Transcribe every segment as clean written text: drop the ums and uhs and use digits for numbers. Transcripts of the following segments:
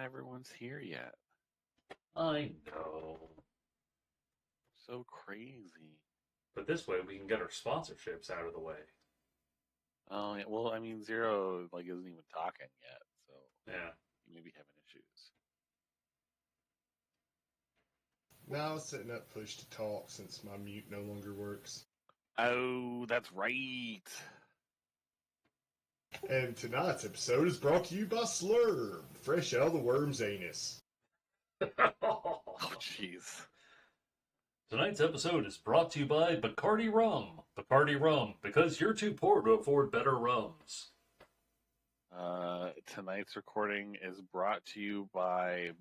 not everyone's here yet. I know. So crazy. But this way we can get our sponsorships out of the way. Oh, yeah, well, I mean, Zero isn't even talking yet, so Yeah. you may be having issues. Now I was setting up push to talk since my mute no longer works. Oh, that's right. And tonight's episode is brought to you by Slurb, fresh out of the worm's anus. Oh, jeez. Tonight's episode is brought to you by Bacardi Rum. Bacardi Rum, because you're too poor to afford better rums. Tonight's recording is brought to you by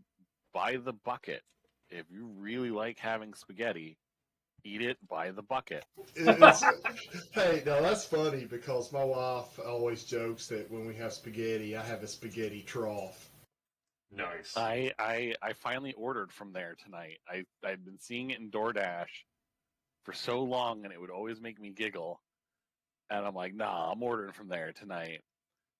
the Bucket. If you really like having spaghetti, eat it by the bucket. Hey, now that's funny because my wife always jokes that when we have spaghetti, I have a spaghetti trough. Nice. I finally ordered from there tonight. I'd been seeing it in DoorDash for so long, and it would always make me giggle. And I'm like, nah, I'm ordering from there tonight.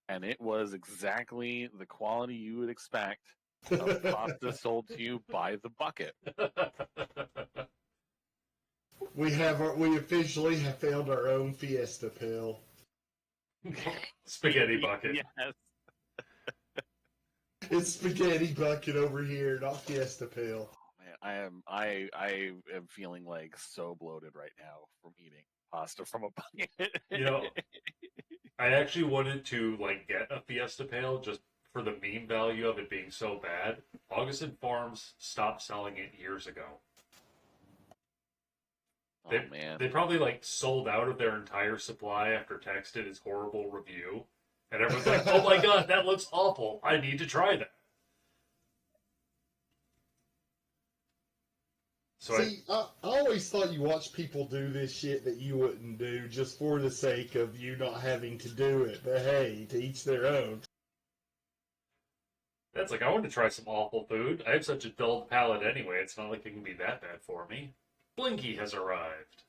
And it was exactly the quality you would expect of pasta sold to you by the bucket. We officially have found our own Fiesta pill. Spaghetti bucket. Yes. It's spaghetti bucket over here, not Fiesta pill. Oh, man, I am feeling like so bloated right now from eating pasta from a bucket. I actually wanted to get a Fiesta Pail just for the meme value of it being so bad. Augustin Farms stopped selling it years ago. Man. They probably sold out of their entire supply after Tex did his horrible review. And everyone's like, oh my god, that looks awful. I need to try that. So I always thought you watched people do this shit that you wouldn't do just for the sake of you not having to do it. But hey, to each their own. That's I want to try some awful food. I have such a dull palate anyway, it's not like it can be that bad for me. Blinky has arrived.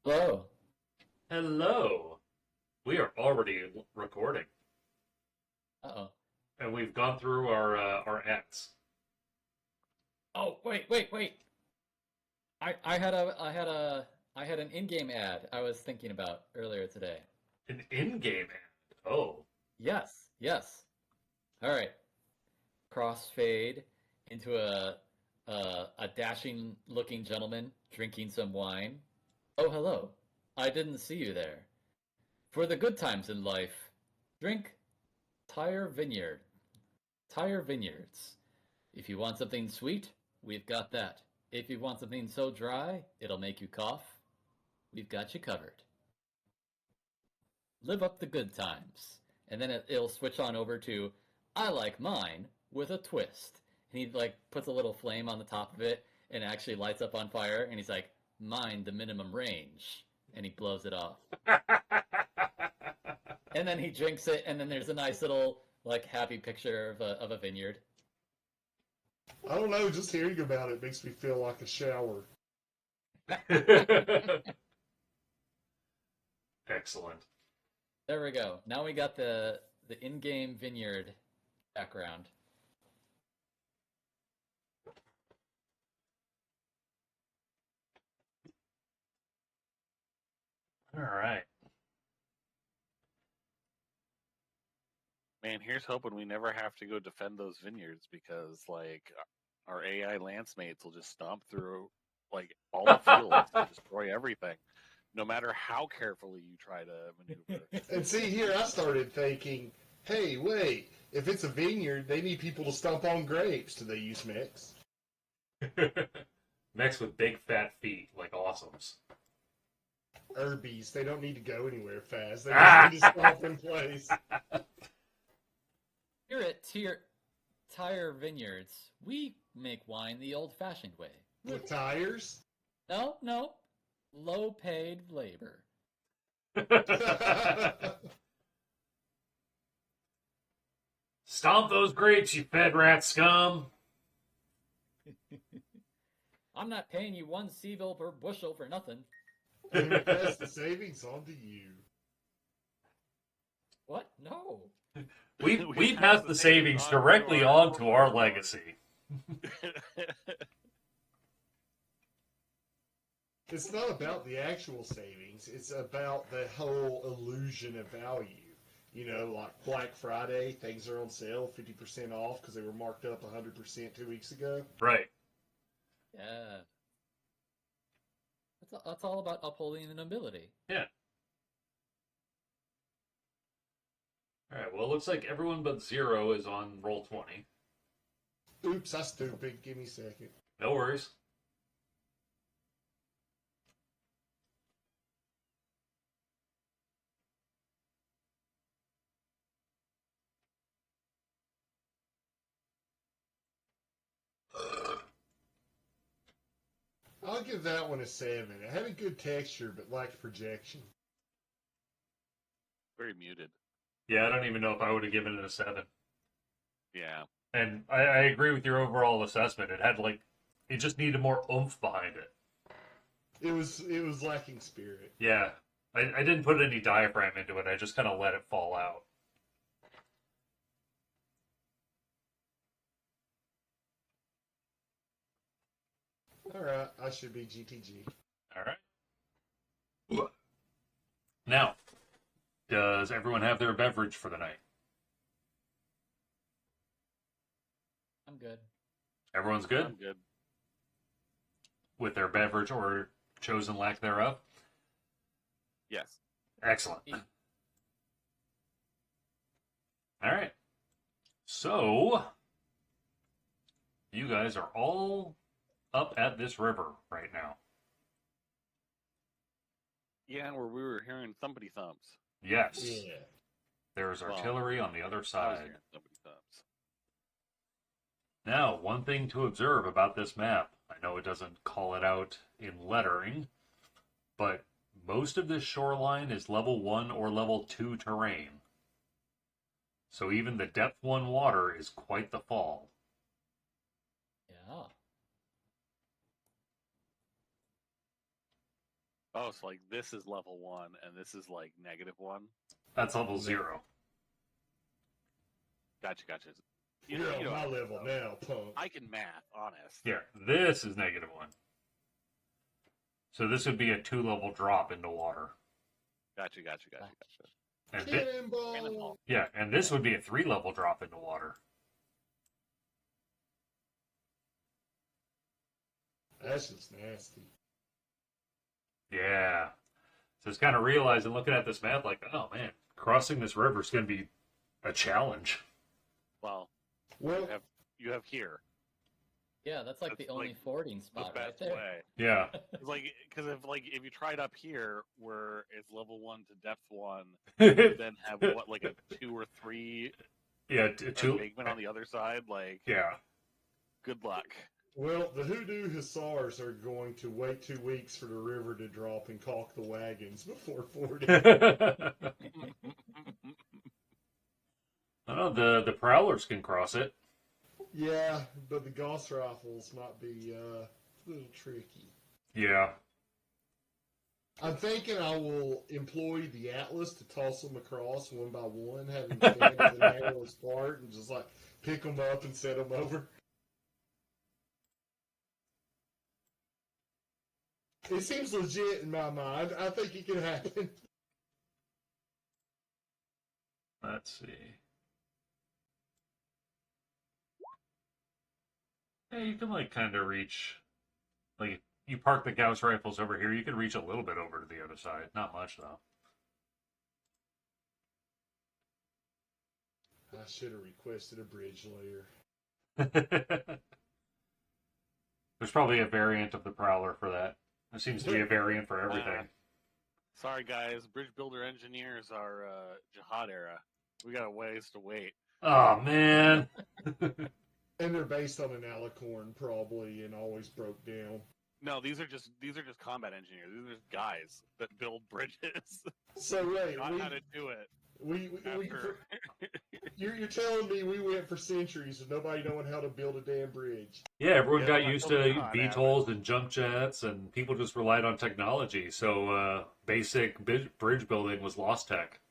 Hello. Hello. We are already recording. Uh-oh. And we've gone through our ads. Oh, wait. I had an in-game ad I was thinking about earlier today. An in-game ad? Oh. Yes. All right. Crossfade into a dashing-looking gentleman drinking some wine. Oh, hello. I didn't see you there. For the good times in life, drink Tire Vineyard. Tire Vineyards. If you want something sweet, we've got that. If you want something so dry, it'll make you cough, we've got you covered. Live up the good times. And then it'll switch on over to, I like mine with a twist. And he puts a little flame on the top of it and it actually lights up on fire. And he's like, mine the minimum range. And he blows it off. And then he drinks it, and then there's a nice little happy picture of a vineyard. I don't know, just hearing about it makes me feel like a shower. Excellent. There we go. Now we got the in-game vineyard background. All right. Man, here's hoping we never have to go defend those vineyards because, our AI lance mates will just stomp through, all the fields and destroy everything, no matter how carefully you try to maneuver. And see, here I started thinking, hey, wait, if it's a vineyard, they need people to stomp on grapes. Do they use mix? Mix with big fat feet, like awesomes. Herbies, they don't need to go anywhere fast. They just need to stop in place. Here at Tire Vineyards, we make wine the old-fashioned way. With tires? No. Low-paid labor. Stomp those grapes, you fed rat scum! I'm not paying you 1 Seville per bushel for nothing. And we pass the savings on to you. What? No. We passed the savings directly on to our legacy. It's not about the actual savings. It's about the whole illusion of value. You know, like Black Friday, things are on sale, 50% off because they were marked up 100% 2 weeks ago. Right. Yeah. That's all about upholding the nobility. Yeah. All right. Well, it looks like everyone but Zero is on roll 20. Oops, I stupid. Give me a second. No worries. I'll give that one a 7. It had a good texture, but lacked projection. Very muted. Yeah, I don't even know if I would have given it a 7. Yeah. And I agree with your overall assessment. It had it just needed more oomph behind it. It was lacking spirit. Yeah. I didn't put any diaphragm into it. I just kind of let it fall out. All right, I should be GTG. All right. Now, does everyone have their beverage for the night? I'm good. Everyone's good? I'm good. With their beverage or chosen lack thereof? Yes. Excellent. All right. So, you guys are all up at this river right now. Yeah, where we were hearing thumpity thumps. Yes. Yeah. There's artillery on the other I was side. hearing thumpity thumps. Now, one thing to observe about this map, I know it doesn't call it out in lettering, but most of this shoreline is level 1 or level 2 terrain. So even the depth 1 water is quite the fall. Yeah. Oh, so like this is level 1 and this is like -1? That's level 0. Gotcha. You're on my level now, punk. I can math, honest. Yeah, this is -1. So this would be a 2-level drop into water. Gotcha. And Cannonball! yeah, and this would be a 3-level drop into water. That's just nasty. Yeah. So it's kind of realizing, looking at this map, like, oh man, crossing this river is going to be a challenge. Well, Well, you have here. Yeah, that's like the That's, only like, fording The spot right best there. way. Yeah. It's like, because if you tried up here where it's level 1 to depth 1, then have what, like a 2 or 3 Yeah, embankment on the other side, like, yeah. good luck. well, the Hoodoo Hussars are going to wait 2 weeks for the river to drop and caulk the wagons before fording. Oh, the Prowlers can cross it. Yeah, but the Gauss rifles might be a little tricky. Yeah. I'm thinking I will employ the Atlas to toss them across one by one, having stand at the narrowest part, and just like pick them up and set them over. It seems legit in my mind. I think it can happen. Let's see. Yeah, you can kind of reach, you park the Gauss rifles over here, you can reach a little bit over to the other side. Not much though. I should have requested a bridge layer. There's probably a variant of the Prowler for that. There seems to be a variant for everything. Sorry, guys. Bridge builder engineers are Jihad era. We got a ways to wait. Oh man. And they're based on an alicorn, probably, and always broke down. No, these are just combat engineers. These are just guys that build bridges. So wait, Not how to do it. You're telling me we went for centuries with nobody knowing how to build a damn bridge? Yeah, everyone Yeah, got like used what to we got, VTOLs and jump jets, and people just relied on technology. So basic bridge building was lost tech.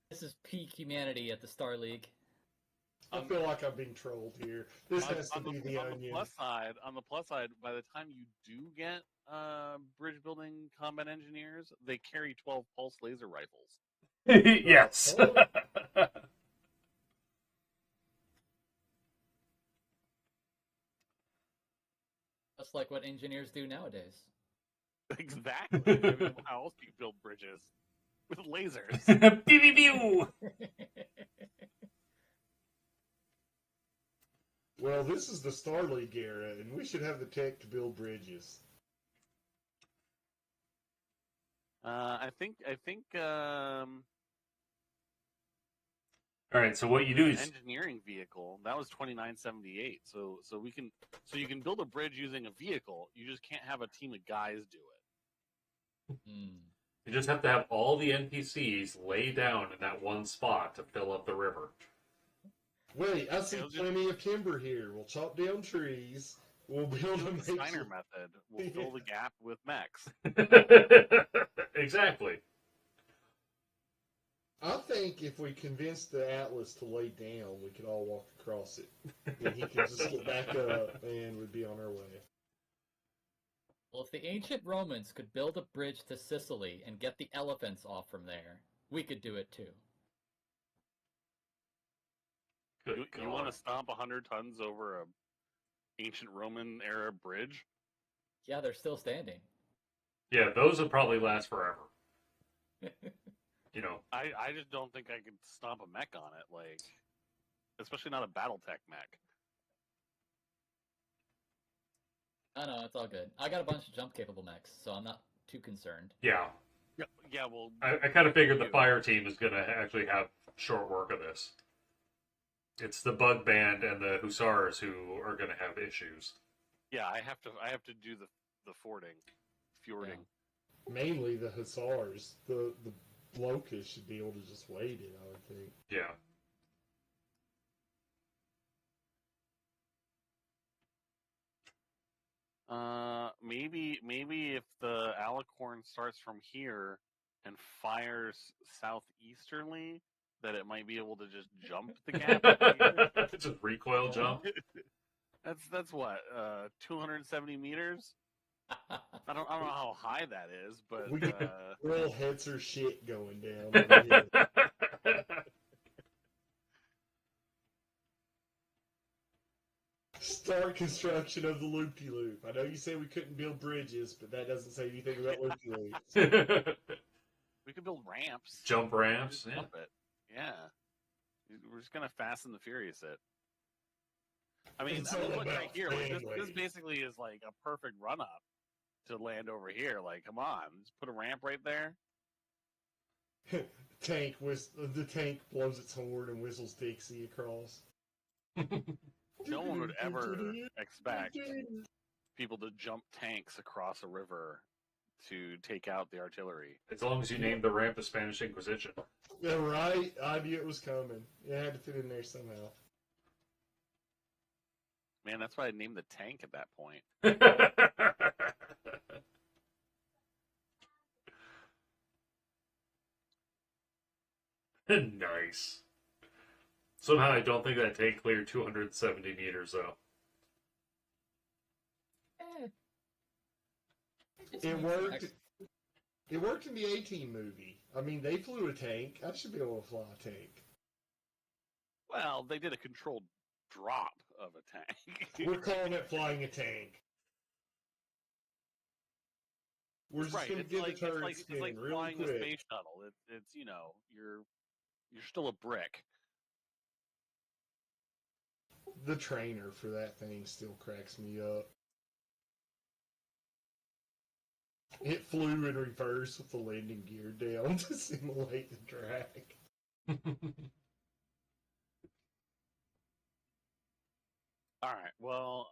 This is peak humanity at the Star League. I feel like I'm being trolled here. This has to be the onion. On the plus side, by the time you do get bridge building combat engineers, they carry 12 pulse laser rifles. Yes. Just like what engineers do nowadays. Exactly. I mean, how else do you build bridges? With lasers. Pew, pew, pew. Well, this is the Star League era, and we should have the tech to build bridges. I think. All right, so what you do is engineering vehicle that was 2978. So you can build a bridge using a vehicle. You just can't have a team of guys do it. You just have to have all the NPCs lay down in that one spot to fill up the river. Wait, I see plenty of timber here. We'll chop down trees. We'll build a Steiner method. We'll fill the gap with mechs. Exactly. I think if we convinced the Atlas to lay down, we could all walk across it. And he could just get back up and we'd be on our way. Well, if the ancient Romans could build a bridge to Sicily and get the elephants off from there, we could do it too. You want to stomp 100 tons over a ancient Roman era bridge? Yeah, they're still standing. Yeah, those would probably last forever. You know, I just don't think I could stomp a mech on it, like, especially not a BattleTech mech. No, it's all good. I got a bunch of jump-capable mechs, so I'm not too concerned. yeah. Yeah, well... I kind of figured the fire team is going to actually have short work of this. It's the bug band and the hussars who are going to have issues. Yeah, I have to do the fjording. Yeah. Mainly the hussars. The locusts should be able to just wait it, I would think. Yeah. Maybe if the alicorn starts from here and fires southeasterly, that it might be able to just jump the gap. Just recoil jump. That's what 270 meters. I don't know how high that is, but we get real heads or shit going down. Start construction of the loop-de-loop. I know you say we couldn't build bridges, but that doesn't say anything about loop-de-loops. We could build ramps. Jump ramps. Yeah. It. Yeah. We're just gonna Fast and the Furious it. I mean look right here. Like, this basically is like a perfect run-up to land over here. Like, come on, just put a ramp right there. The tank blows its horn and whistles Dixie across. No one would ever expect people to jump tanks across a river to take out the artillery. As long as you named the ramp the Spanish Inquisition. Yeah, right. I knew it was coming. It had to fit in there somehow. Man, that's why I named the tank at that point. Nice. Somehow I don't think that tank cleared 270 meters, though. It worked. It worked in the A-Team movie. I mean, they flew a tank. I should be able to fly a tank. Well, they did a controlled drop of a tank. We're calling it flying a tank. We're just going to get the turret spin it's like real flying quick. the space shuttle. It's you're still a brick. The trainer for that thing still cracks me up. It flew in reverse with the landing gear down to simulate the drag. All right. Well,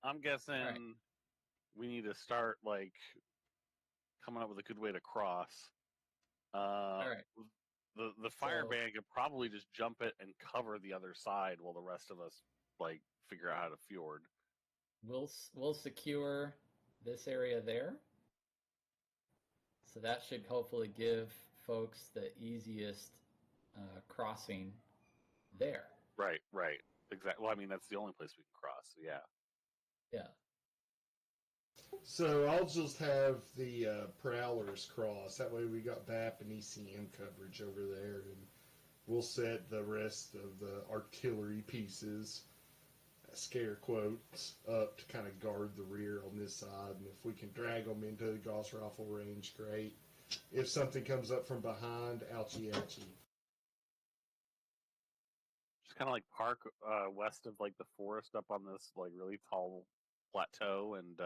I'm guessing we need to start like coming up with a good way to cross. All right. The fire band could probably just jump it and cover the other side while the rest of us like figure out how to fjord. We'll secure this area there. So that should hopefully give folks the easiest crossing there. Right. Exactly. Well, I mean, that's the only place we can cross. So yeah. Yeah. So I'll just have the Prowlers cross. That way we got BAP and ECM coverage over there, and we'll set the rest of the artillery pieces, scare quotes, up to kind of guard the rear on this side. And if we can drag them into the Gauss rifle range, great. If something comes up from behind, ouchie ouchie. Just kind of like park west of like the forest up on this like really tall plateau and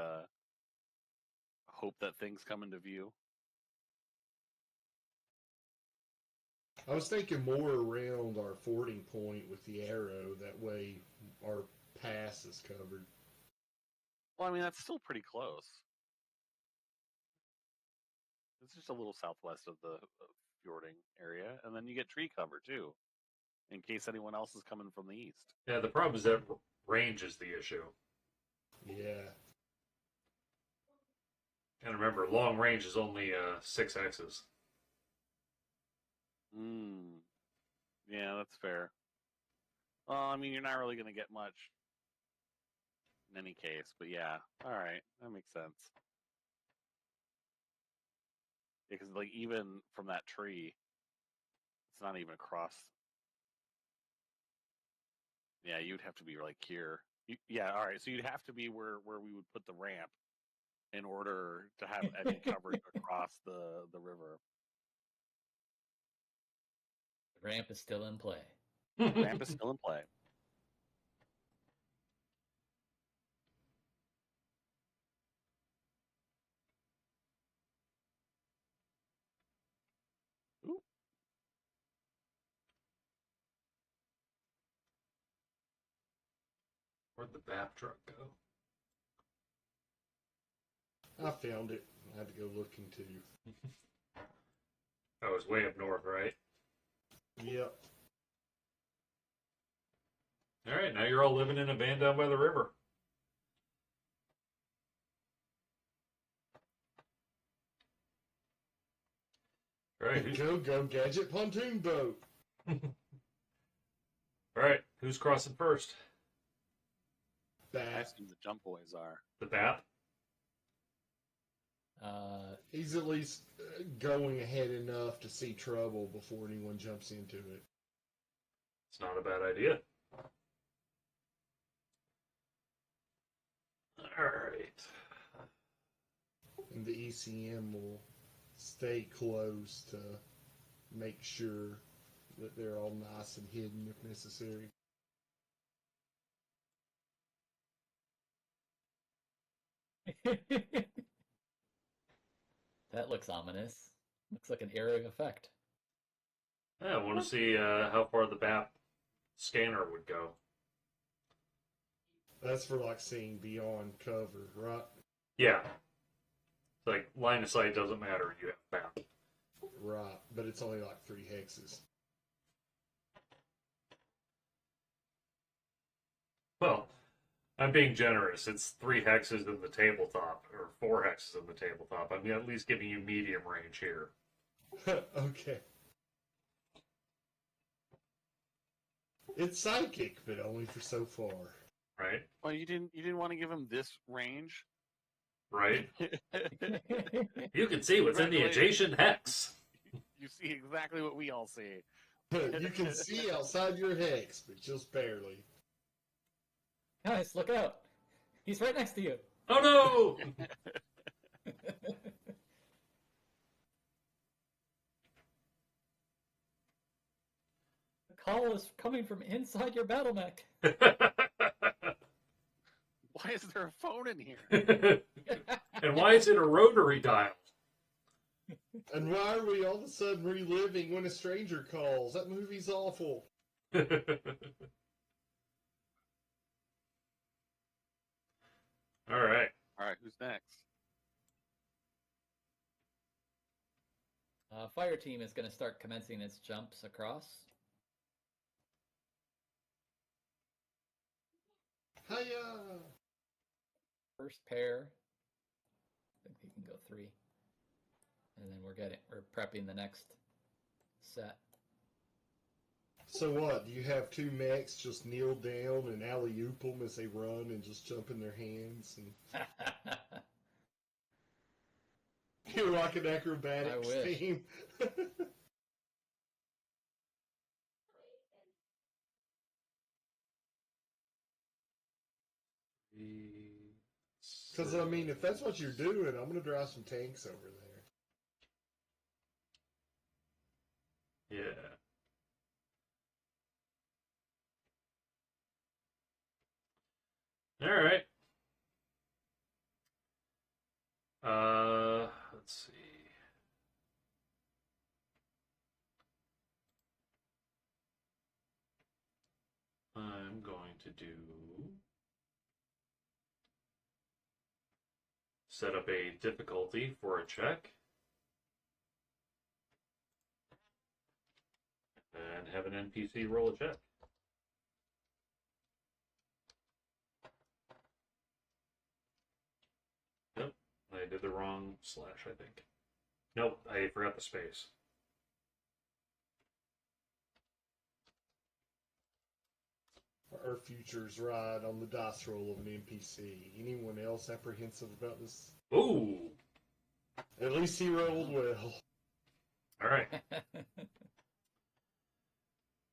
hope that things come into view. I was thinking more around our fording point with the arrow. That way our pass is covered. Well, I mean, that's still pretty close. It's just a little southwest of the fjording area, and then you get tree cover too, in case anyone else is coming from the east. Yeah, the problem is that range is the issue. Yeah. And remember, long range is only 6x's. Yeah, that's fair. Well, I mean, you're not really going to get much in any case, but yeah. All right, that makes sense. Because like even from that tree, it's not even across. Yeah, you'd have to be like here. Yeah, all right. So you'd have to be where we would put the ramp in order to have any coverage across the river. The ramp is still in play. Ramp is still in play. Ooh. Where'd the BAP truck go? I found it. I had to go looking too. Oh, it's way up north, right? Yep. All right, now you're all living in a van down by the river. All right, Go gadget pontoon boat. all right, who's crossing first? I BAP. assume the jump boys are. The BAP? He's at least going ahead enough to see trouble before anyone jumps into it. It's not a bad idea. All right. And the ECM will stay close to make sure that they're all nice and hidden if necessary. That looks ominous. Looks like an area effect. Yeah, I want to see how far the BAP scanner would go. That's for like seeing beyond cover, right? Yeah. It's like line of sight doesn't matter. You have BAP. Right, but it's only like 3 hexes. Well, I'm being generous. It's 3 hexes in the tabletop, or 4 hexes in the tabletop. I'm at least giving you medium range here. Okay. It's psychic, but only for so far. Right? Well, you didn't want to give him this range, Right? You can see what's in the adjacent hex. You see exactly what we all see. You can see outside your hex, but just barely. Guys, look out! He's right next to you. Oh no! The call is coming from inside your battle mech. Why is there a phone in here? And why is it a rotary dial? And why are we all of a sudden reliving When a Stranger Calls? That movie's awful. All right. All right, who's next? Fire team is going to start commencing its jumps across. Hiya! First pair. I think he can go 3. and then we're prepping the next set. So what? Do you have two mechs just kneel down and alley-oop them as they run and just jump in their hands? And you're like an acrobatics I wish. team. Because, I mean, if that's what you're doing, I'm going to drive some tanks over there. Yeah. All right. Let's see. I'm going to do set up a difficulty for a check and have an NPC roll a check. Nope, I did the wrong slash, I think. Nope, I forgot the space. Our futures ride on the dice roll of an NPC. Anyone else apprehensive about this? Ooh! At least he rolled well. All right.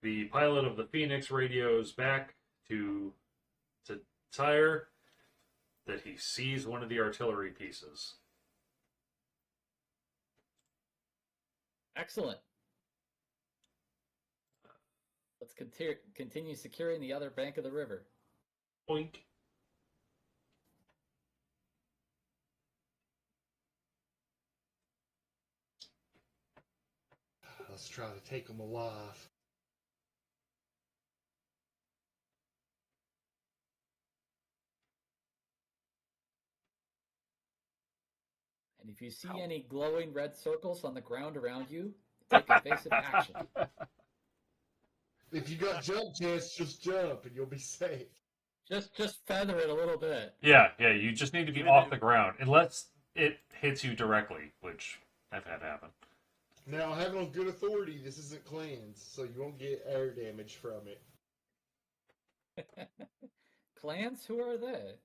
The pilot of the Phoenix radios back to Tyre that he sees one of the artillery pieces. Excellent. Let's continue securing the other bank of the river. Boink. Let's try to take them alive. And if you see any glowing red circles on the ground around you, take evasive action. If you got jump chance, just jump and you'll be safe. Just feather it a little bit. Yeah, you just need to be off the ground, unless it hits you directly, which I've had happen. Now, having on good authority, this isn't clans, so you won't get air damage from it. Clans? Who are they?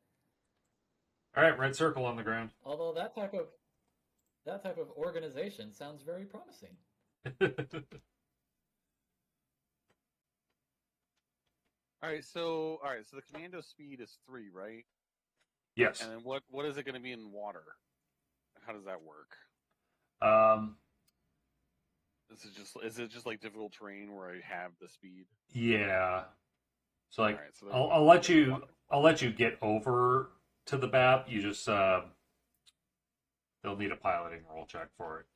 All right, red circle on the ground. Although that type of organization sounds very promising. All right, so the commando speed is 3, right? Yes. And then what is it going to be in water? How does that work? Is it just like difficult terrain where I have the speed? Yeah. So like, All right, so I'll let you get over to the BAP. You just they'll need a piloting roll check for it.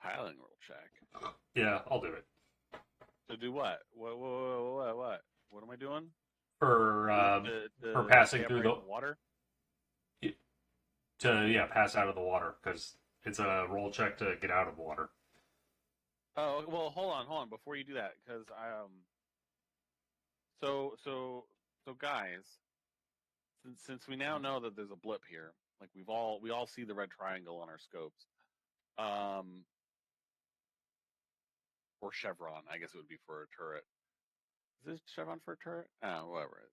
Piloting roll check. Yeah, I'll do it. To do what? What am I doing? For passing through the water. To pass out of the water, because it's a roll check to get out of water. Oh well, hold on before you do that, because so guys, since we now know that there's a blip here, like we all see the red triangle on our scopes, or chevron, I guess it would be for a turret. Is this chevron for a turret? Oh, whatever.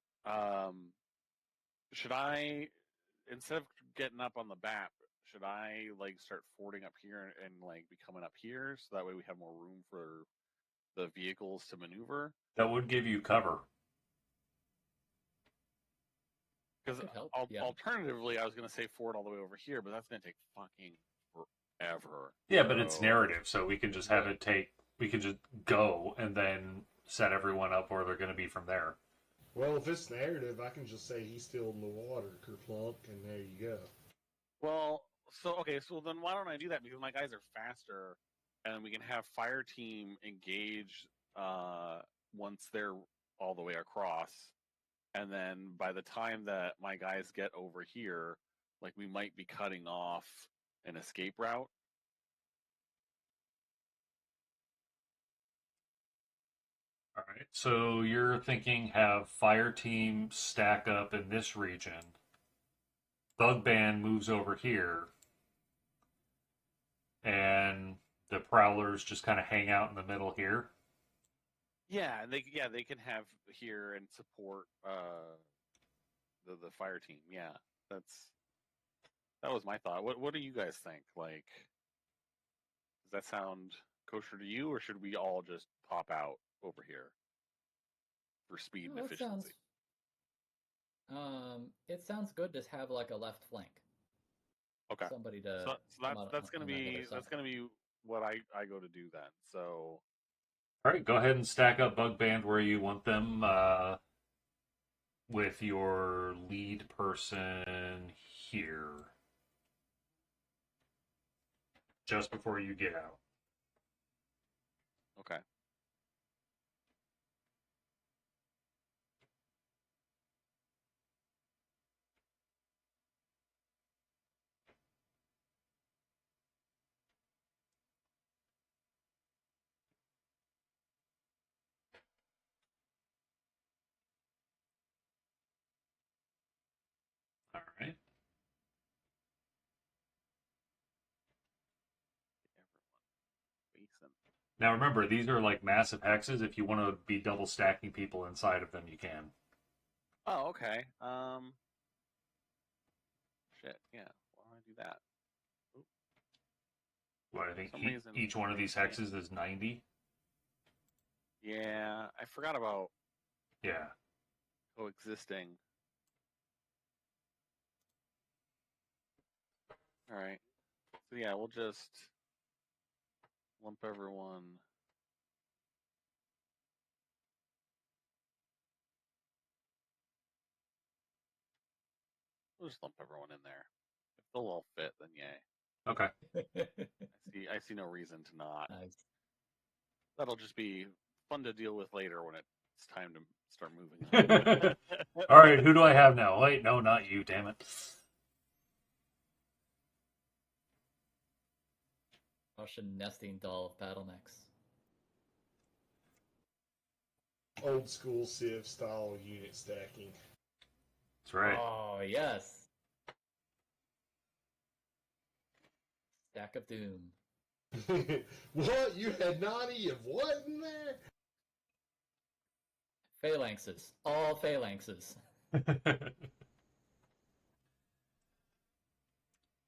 Should I, instead of getting up on the BAP, should I like start fording up here and like be coming up here so that way we have more room for the vehicles to maneuver? That would give you cover. Because alternatively, I was going to say ford all the way over here, but that's going to take fucking forever. Yeah, but it's narrative, so we can just have it take. We can just go and then set everyone up where they're going to be from there. Well, if it's narrative, I can just say he's still in the water, kerplunk, and there you go. Well, so then why don't I do that? Because my guys are faster, and we can have fire team engage once they're all the way across, and then by the time that my guys get over here, like we might be cutting off an escape route. All right, so you're thinking have fire team stack up in this region. Thug band moves over here, and the prowlers just kind of hang out in the middle here. Yeah, and they can have here and support the fire team. Yeah, that was my thought. What do you guys think? Like, does that sound kosher to you, or should we all just pop out over here for speed and Well, efficiency? it sounds good to have like a left flank. Okay. Somebody to So come out that's gonna on that other be side. what I go to do then. So All right, go ahead and stack up Bug Band where you want them with your lead person here. Just before you get out. okay. All right. Basin. Now remember, these are like massive hexes. If you want to be double stacking people inside of them, you can. Oh, okay. Shit. Yeah. Why don't I do that? Oop, What I for think some reason, each one of these yeah. hexes is 90. Yeah, I forgot about Yeah. coexisting. All right. So yeah, we'll just lump everyone. We'll just lump everyone in there. If they'll all fit, then yay. Okay. I see no reason to not. Nice. That'll just be fun to deal with later when it's time to start moving. All right, who do I have now? Wait, no, not you, damn it. Russian nesting doll of bottlenecks. Old school Civ style unit stacking. That's right. Oh, yes. Stack of Doom. What? You had 90 of what in there? Phalanxes. All phalanxes.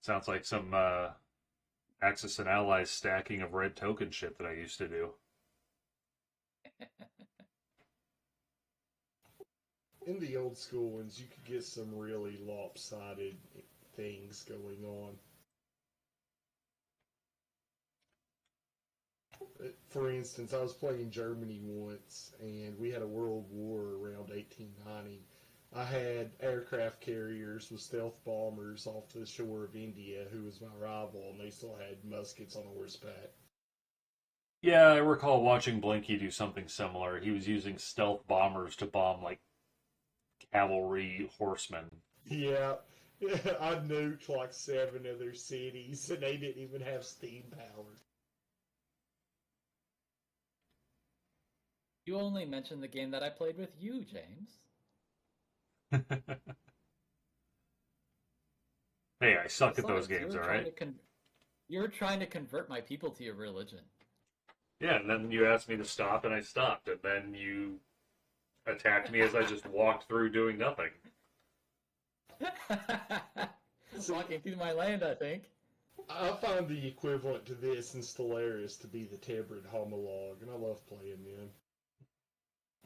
Sounds like some Axis and Allies stacking of red token shit that I used to do. In the old school ones, you could get some really lopsided things going on. For instance, I was playing Germany once, and we had a world war around 1890. I had aircraft carriers with stealth bombers off the shore of India, who was my rival, and they still had muskets on horseback. Yeah, I recall watching Blinky do something similar. He was using stealth bombers to bomb like cavalry horsemen. Yeah, I nuked like 7 of their cities, and they didn't even have steam power. You only mentioned the game that I played with you, James. Hey, I suck at those Besides, games, alright? You were trying to convert my people to your religion. Yeah, and then you asked me to stop, and I stopped, and then you attacked me as I just walked through doing nothing. Walking through my land, I think. I find the equivalent to this in Stellaris to be the Tebrid homologue, and I love playing them.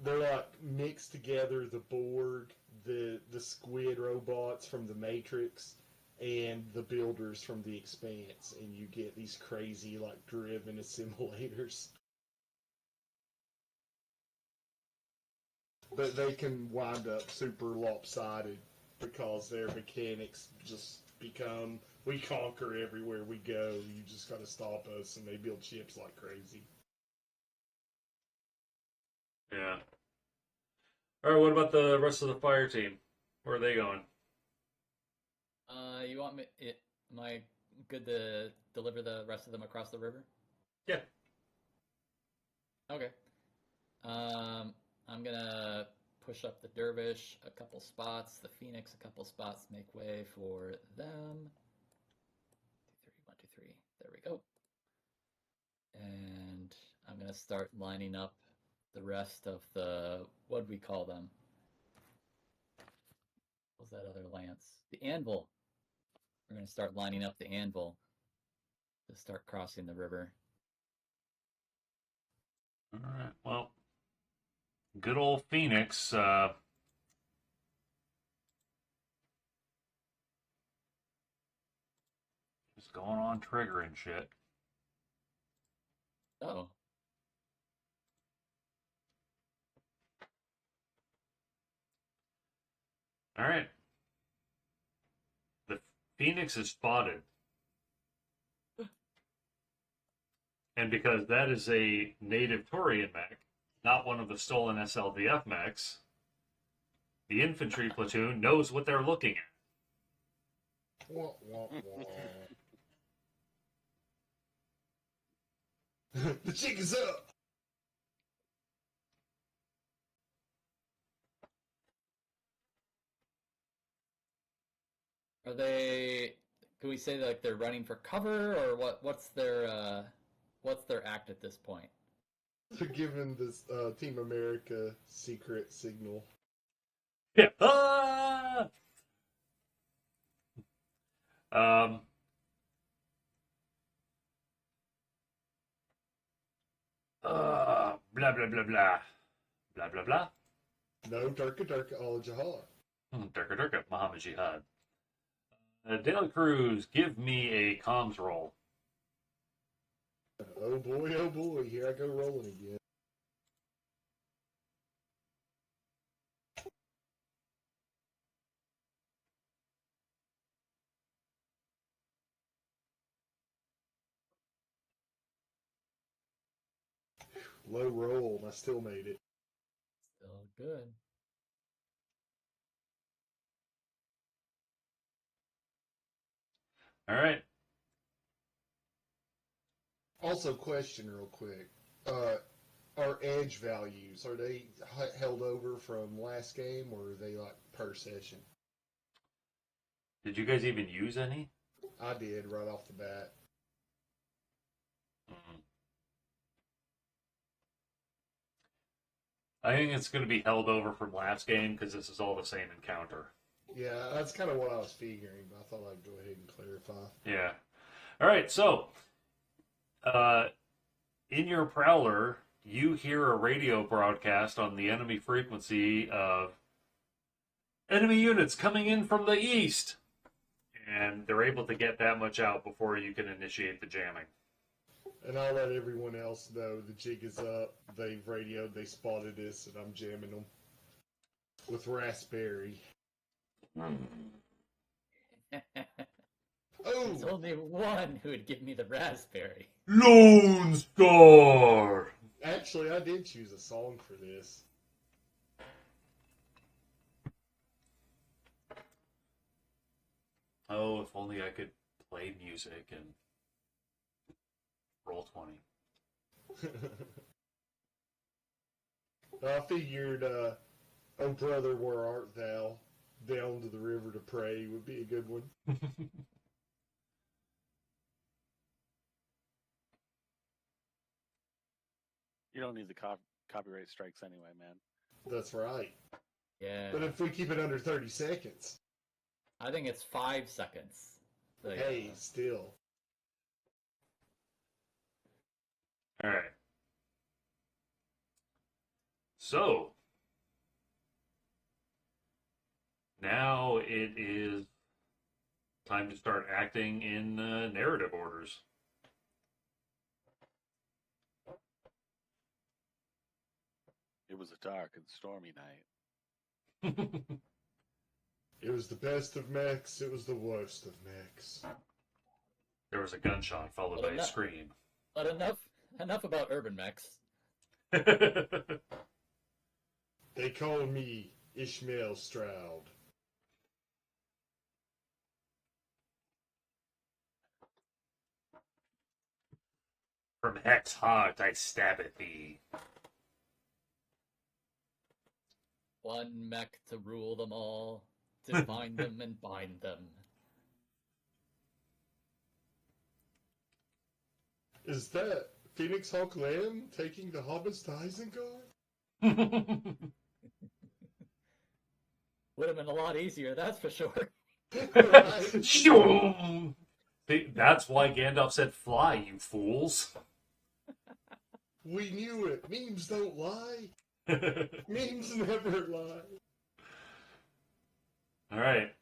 They're like mixed together the Borg, the squid robots from the Matrix, and the builders from the Expanse, and you get these crazy like driven assimilators. But they can wind up super lopsided because their mechanics just become we conquer everywhere we go. You just gotta stop us, and they build ships like crazy. Yeah. Alright, what about the rest of the fire team? Where are they going? You want me? Am I good to deliver the rest of them across the river? Yeah. Okay. I'm gonna push up the Dervish a couple spots, the Phoenix a couple spots, make way for them. 1, 2, 3. There we go. gonna start lining up the rest of the, what do we call them? What's that other lance? The anvil. We're gonna start lining up the anvil to start crossing the river. All right. Well, good old Phoenix. Just going on triggering shit. Oh. All right. The Phoenix is spotted. And because that is a native Taurian mech, not one of the stolen SLDF mechs, the infantry platoon knows what they're looking at. Wah, wah, wah. The jig is up. Are they? Can we say like they're running for cover, or what? What's their act at this point? They're giving this Team America secret signal. Yeah. Ah! Blah blah blah blah. Blah blah blah. No, Turka Turka al Jihad. Durka Durka, Muhammad Jihad. Daily Cruz, give me a comms roll. Oh boy, here I go rolling again. Low roll, and I still made it. Still good. All right. Also, question real quick. Our edge values, are they held over from last game, or are they like per session? Did you guys even use any? I did right off the bat. I think it's going to be held over from last game because this is all the same encounter. Yeah, that's kind of what I was figuring, but I thought I'd go ahead and clarify. Yeah. All right, so in your Prowler, you hear a radio broadcast on the enemy frequency of enemy units coming in from the east. And they're able to get that much out before you can initiate the jamming. And I'll let everyone else know the jig is up. They've radioed, they spotted us, and I'm jamming them with Raspberry. There's Oh! only one who would give me the raspberry. Lone Star! Actually, I did choose a song for this. Oh, if only I could play music and roll 20. I figured, Oh Brother, Where Art Thou? Down to the River to Pray would be a good one. You don't need the copyright strikes anyway, man. That's right. Yeah. But if we keep it under 30 seconds, I think it's 5 seconds. Like, hey, still. All right. So, now it is time to start acting in narrative orders. It was a dark and stormy night. It was the best of mechs, it was the worst of mechs. There was a gunshot followed by a scream. But enough about urban mechs. They call me Ishmael Stroud. From Hex heart I stab at thee. One mech to rule them all, to find them and bind them. Is that Phoenix Hawk Lamb taking the hobbits to Isengard? Would have been a lot easier, that's for sure. Right. Shoo! See, that's why Gandalf said, "Fly, you fools." We knew it. Memes don't lie. Memes never lie. All right.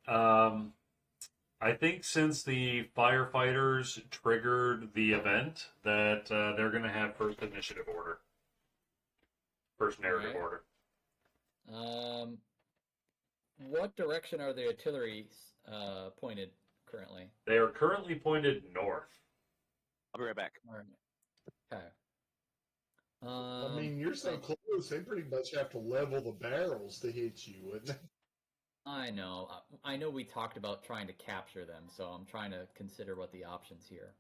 I think since the firefighters triggered the event, that they're going to have first initiative order, first narrative Alright. order. What direction are the artillery pointed currently? They are currently pointed north. I'll be right back. Alright. Okay. I mean, you're so close, they pretty much have to level the barrels to hit you, wouldn't they? I know. I know we talked about trying to capture them, so I'm trying to consider what the options here.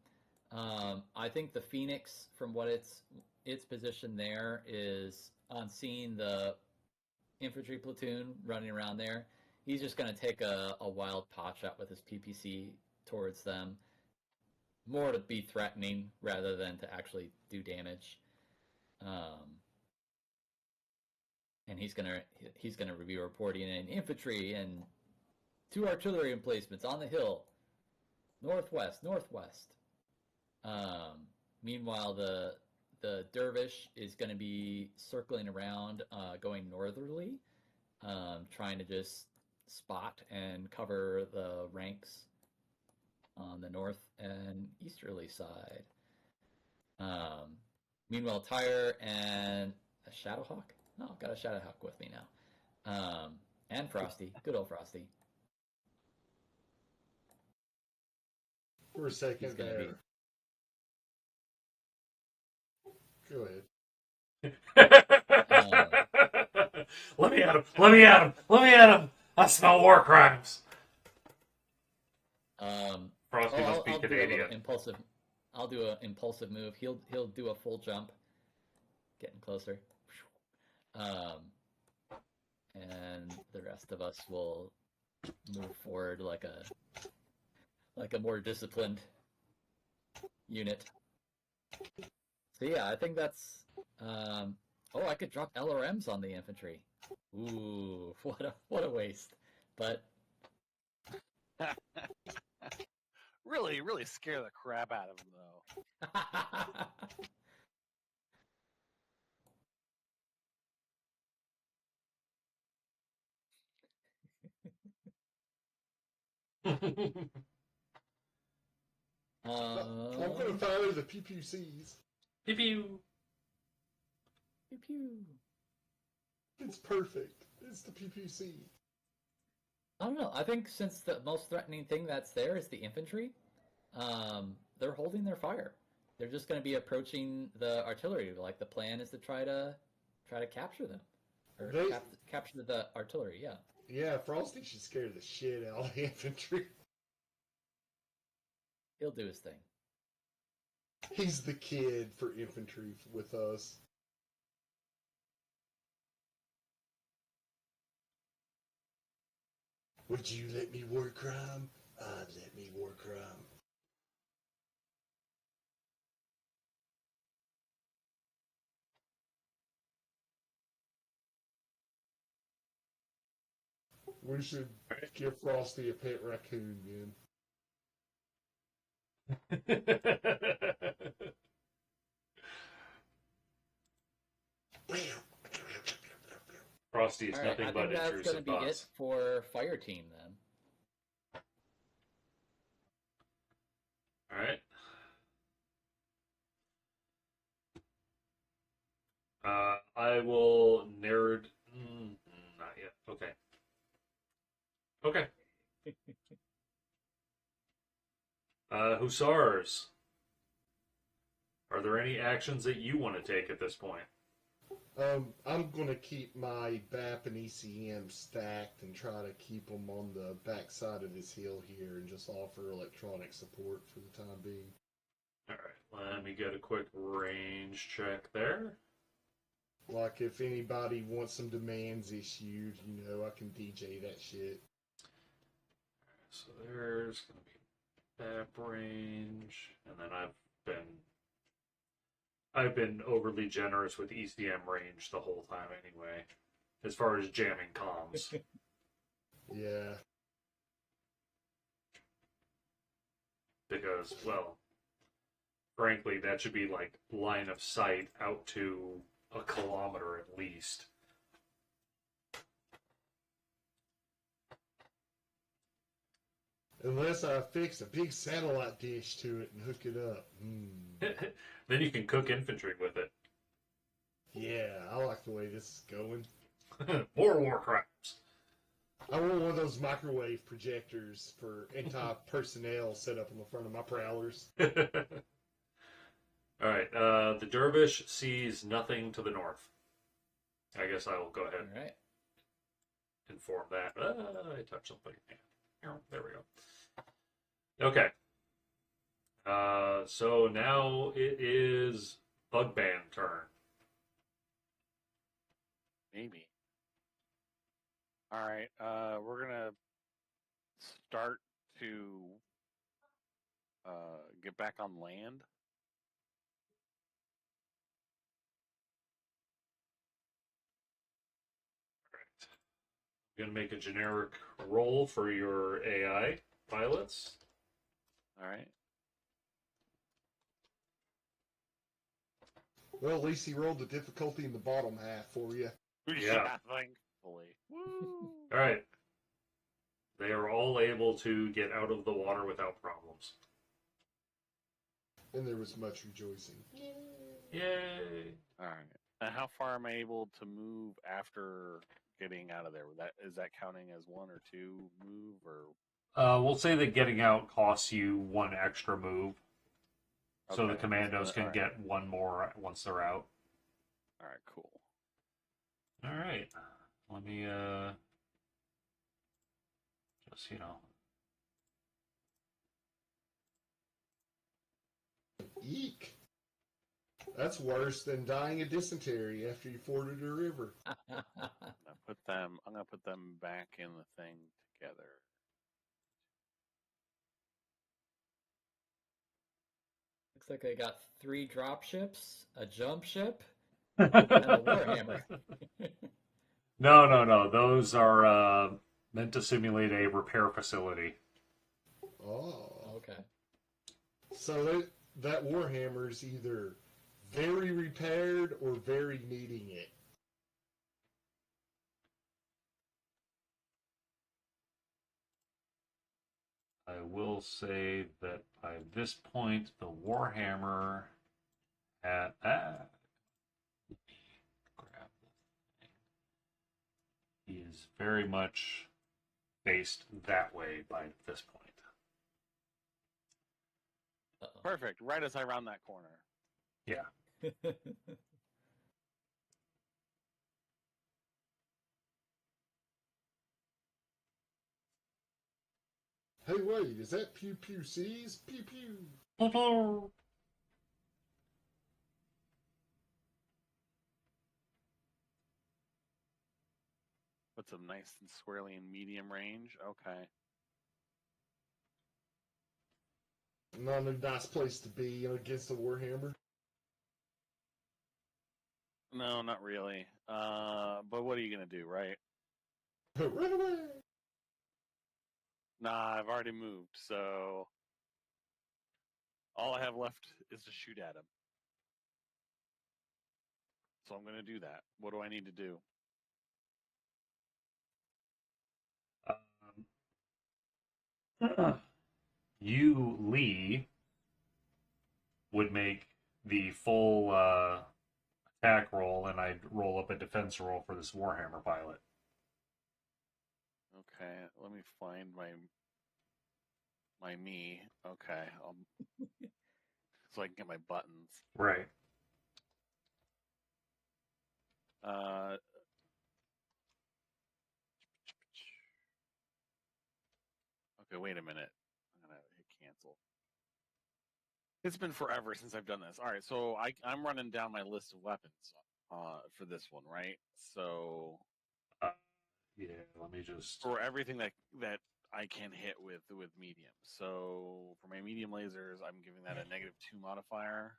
I think the Phoenix, from what its position there, is on seeing the infantry platoon running around there. He's just going to take a wild pot shot with his PPC towards them, more to be threatening rather than to actually do damage. And he's gonna review reporting in infantry and 2 artillery emplacements on the hill, northwest. Meanwhile, the dervish is going to be circling around, going northerly, trying to just spot and cover the ranks on the north and easterly side. Meanwhile, Tyre and a Shadowhawk. No, I've got a Shadowhawk with me now. And Frosty. Good old Frosty. For a second He's gonna there. Go ahead. Let me at him! Let me at him! Let me at him! I smell war crimes. Frosty must be Canadian. I'll do an impulsive move. He'll do a full jump, getting closer. And the rest of us will move forward like a more disciplined unit. So yeah, I think that's. I could drop LRMs on the infantry. Ooh, what a waste. But Really scare the crap out of him, though. I'm going to fire the PPCs. Pew pew. Pew pew. It's perfect. It's the PPC. I don't know. I think since the most threatening thing that's there is the infantry, they're holding their fire. They're just going to be approaching the artillery. Like the plan is to try to capture them, or capture the artillery. Yeah. Yeah, Frosty should scare the shit out of the infantry. He'll do his thing. He's the kid for infantry with us. Would you let me war crime? I'd let me war crime. We should give Frosty a pet raccoon, man. Frosty is nothing but I think that's going to intrusive be it thoughts. for fire team then. All right. I will narrate. Not yet. Okay. Okay. Hussars. Are there any actions that you want to take at this point? I'm going to keep my BAP and ECM stacked and try to keep them on the backside of this hill here and just offer electronic support for the time being. All right. Let me get a quick range check there. Like, if anybody wants some demands issued, I can DJ that shit. So there's going to be BAP range, and then I've been I've been overly generous with ECM range the whole time anyway, as far as jamming comms. Yeah. Because, well, frankly, that should be like line of sight out to a kilometer at least. Unless I fix a big satellite dish to it and hook it up. Then you can cook infantry with it. Yeah, I like the way this is going. More Warcrafts. I want one of those microwave projectors for anti-personnel set up on the front of my prowlers. Alright, the Dervish sees nothing to the north. I guess I will go ahead and inform that. I touched something. There we go. Okay. So now it is Bugban turn. Maybe. All right. We're gonna start to get back on land. I'm going to make a generic roll for your AI pilots. All right. Well, at least he rolled the difficulty in the bottom half for you. Yeah. Thankfully. Woo! All right. They are all able to get out of the water without problems. And there was much rejoicing. Yay! All right. And how far am I able to move after getting out of there? Is that counting as 1 or 2 move or? We'll say that getting out costs you 1 extra move. So the commandos can get 1 more once they're out. All right, cool. All right. Let me just, Eek. That's worse than dying of dysentery after you forded a river. I'm gonna put them back in the thing together. Looks like I got 3 drop ships, a jump ship, and a warhammer. No. Those are meant to simulate a repair facility. Oh. Okay. So that Warhammer's either very repaired or very needing it. I will say that by this point, the Warhammer at grab the thing. He is very much based that way by this point. Uh-oh. Perfect. Right as I round that corner. Yeah. Hey, wait, is that Pew Pew C's? Pew Pew. Put some nice and squarely in medium range. Okay. Not a nice place to be against the Warhammer. No, not really. But what are you gonna do, right? Run away! Nah, I've already moved, so all I have left is to shoot at him. So I'm gonna do that. What do I need to do? You, Lee, would make the full attack roll, and I'd roll up a defense roll for this Warhammer pilot. Okay, let me find my me. Okay, so I can get my buttons. Right. Okay, wait a minute. I'm gonna hit cancel. It's been forever since I've done this. All right, so I'm running down my list of weapons for this one, right? So Yeah, let me just... for everything that I can hit with medium. So for my medium lasers, I'm giving that a -2 modifier.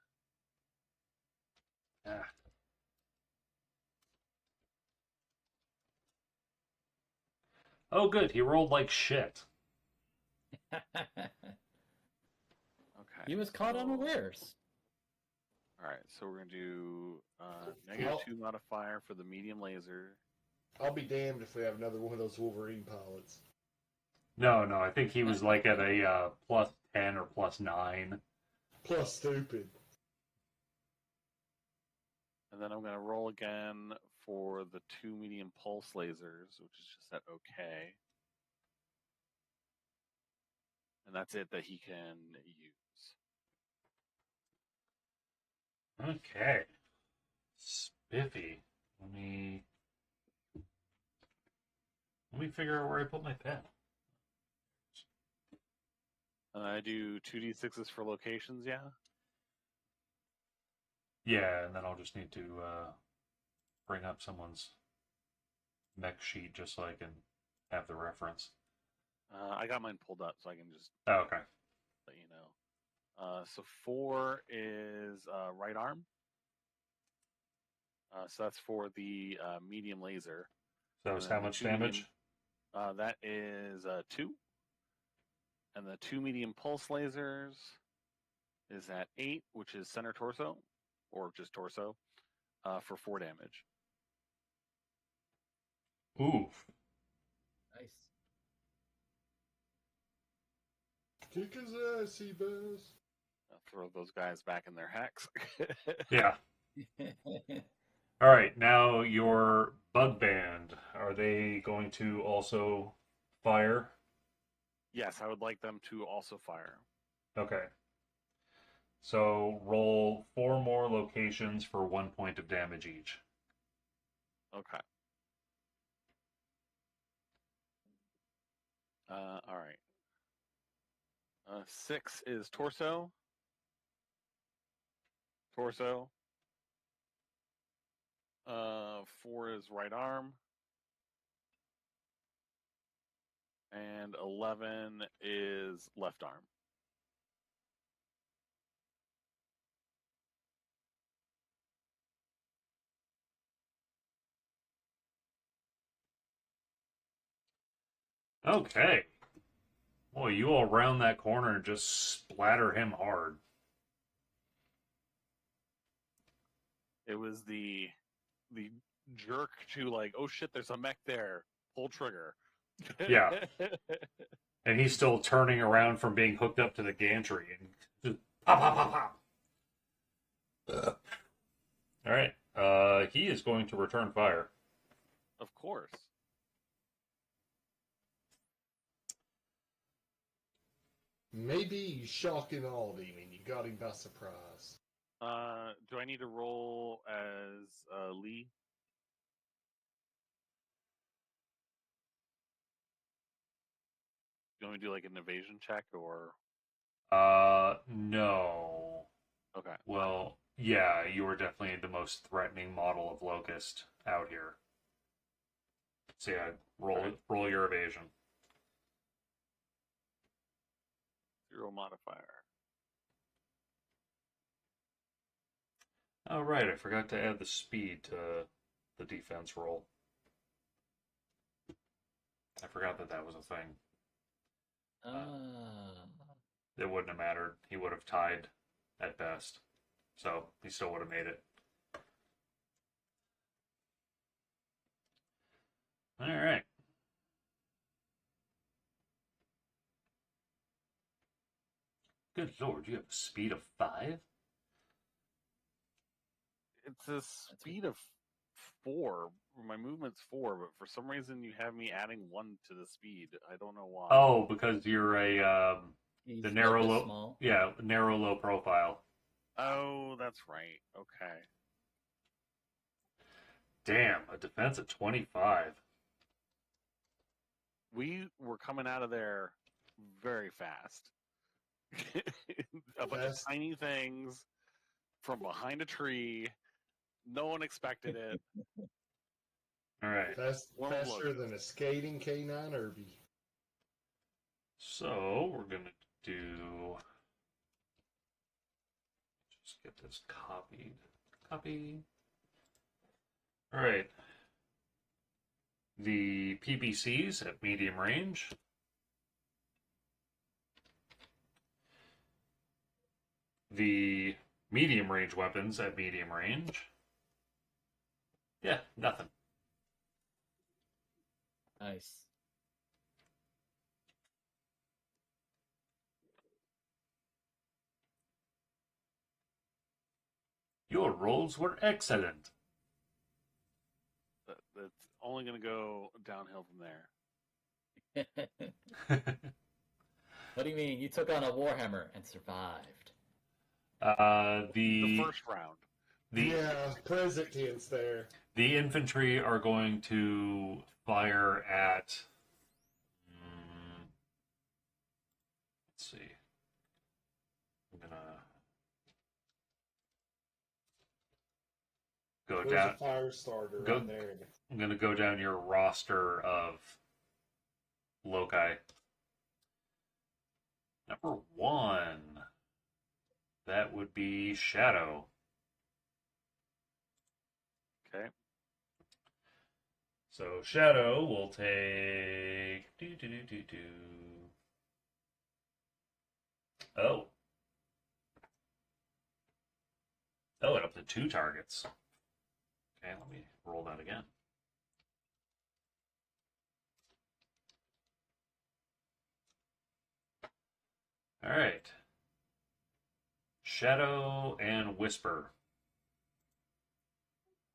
Oh, good. He rolled like shit. Okay. He was caught so- unawares. All right, so we're gonna do Oh. -2 modifier for the medium laser. I'll be damned if we have another one of those Wolverine pilots. No, I think he was like at a +10 or +9. Plus stupid. And then I'm gonna roll again for the 2 medium pulse lasers, which is just at okay. And that's it that he can use. Okay. Spiffy. Let me figure out where I put my pen. I do 2d6s for locations, yeah? Yeah, and then I'll just need to bring up someone's mech sheet just so I can have the reference. I got mine pulled up, so I can just Oh, okay. let you know. So 4 is right arm. So that's for the medium laser. So And it's then how the much 2 damage? medium, that is 2. And the 2 medium pulse lasers is at 8, which is center torso, or just torso, for 4 damage. Oof. Nice. Kick his ass, Seabass. I'll throw those guys back in their hacks. Yeah. All right, now your bug band. Are they going to also fire? Yes, I would like them to also fire. Okay. So roll 4 more locations for 1 point of damage each. Okay. All right. 6 is torso. Torso. 4 is right arm. And 11 is left arm. Okay. Boy, you all round that corner and just splatter him hard. It was the jerk to like, oh shit, there's a mech there. Pull trigger. Yeah. And he's still turning around from being hooked up to the gantry and just pop, pop, pop, pop. All right. He is going to return fire. Of course. Maybe you shock and awed him and you got him by surprise. Do I need to roll as Lee? You want me to do like an evasion check or? No. Okay. Well, yeah, you were definitely the most threatening model of Locust out here. So yeah, roll your evasion. 0 modifier. Oh, right, I forgot to add the speed to the defense roll. I forgot that was a thing. It wouldn't have mattered. He would have tied at best. So he still would have made it. All right. Good lord, you have a speed of 5? It's a speed of 4. My movement's 4, but for some reason you have me adding 1 to the speed. I don't know why. Oh, because you're a He's the narrow this low, small. yeah, narrow low profile. Oh, that's right. Okay. Damn, a defense of 25. We were coming out of there very fast. A bunch of Fast. tiny things from behind a tree. No one expected it. All right. One of Faster those. than a skating K9 Irby. So we're gonna do. Just get this copied. Copy. All right. The PPCs at medium range. The medium range weapons at medium range. Yeah, nothing. Nice. Your rolls were excellent. That's only going to go downhill from there. What do you mean? You took on a Warhammer and survived. The first round. Yeah, present tense there. The infantry are going to fire at. Let's see. I'm gonna go There's down. a fire starter Go- right there. I'm gonna go down your roster of loci. Number 1. That would be Shadow. Okay. So Shadow will take. Oh. Oh, and up to 2 targets. Okay, let me roll that again. All right. Shadow and Whisper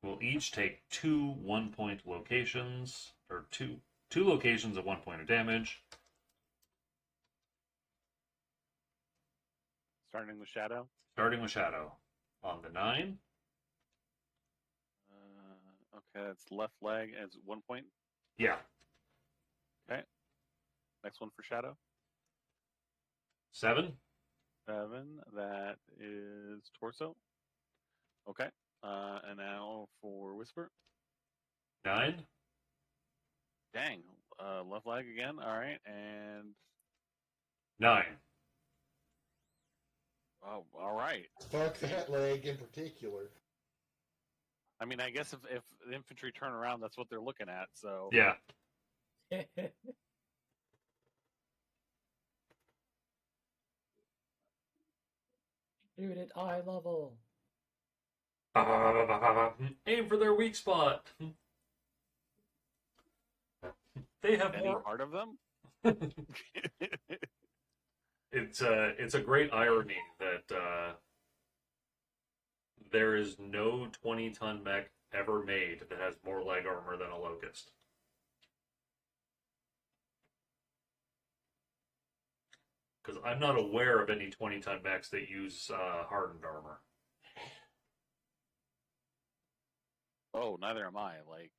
will each take 2 1-point locations, or two locations of 1 point of damage. Starting with Shadow. Starting with Shadow. On the 9. Okay, that's left leg as 1 point. Yeah. Okay. Next one for Shadow. 7. 7. That is torso. Okay. And now for Whisper. 9. Dang. Left leg again. All right. And 9. oh, all right. Fuck that leg in particular. I mean, I guess if the infantry turn around, that's what they're looking at. So Yeah. Shoot at eye level. Aim for their weak spot. They have any more. part of them. It's a great irony that there is no 20-ton mech ever made that has more leg armor than a Locust. Because I'm not aware of any 20-ton mechs that use hardened armor. Oh, neither am I. Like,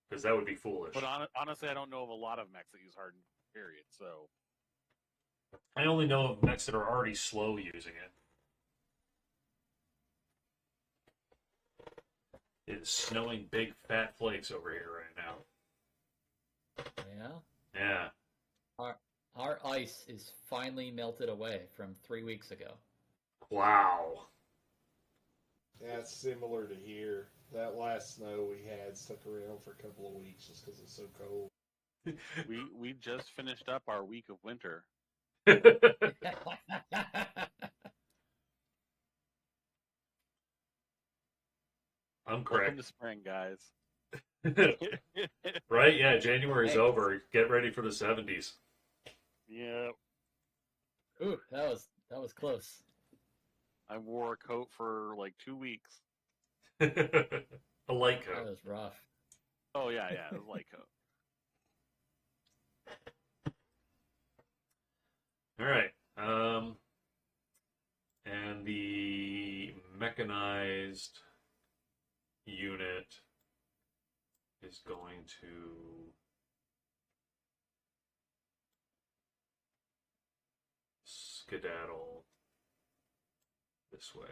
Because that would be foolish. but honestly, I don't know of a lot of mechs that use hardened. Period. So I only know of mechs that are already slow using it. It's snowing big fat flakes over here right now. Yeah? Yeah. Our ice is finally melted away from 3 weeks ago. Wow. That's similar to here. That last snow we had stuck around for a couple of weeks just because it's so cold. we just finished up our week of winter. I'm Welcome correct. to spring, guys. Right? Yeah, January's Thanks. over. Get ready for the 70s. Yeah, Ooh, that was close. I wore a coat for like 2 weeks. A light That coat. was rough. Oh yeah, it was a light coat. All right. And the mechanized unit is going to skedaddle this way.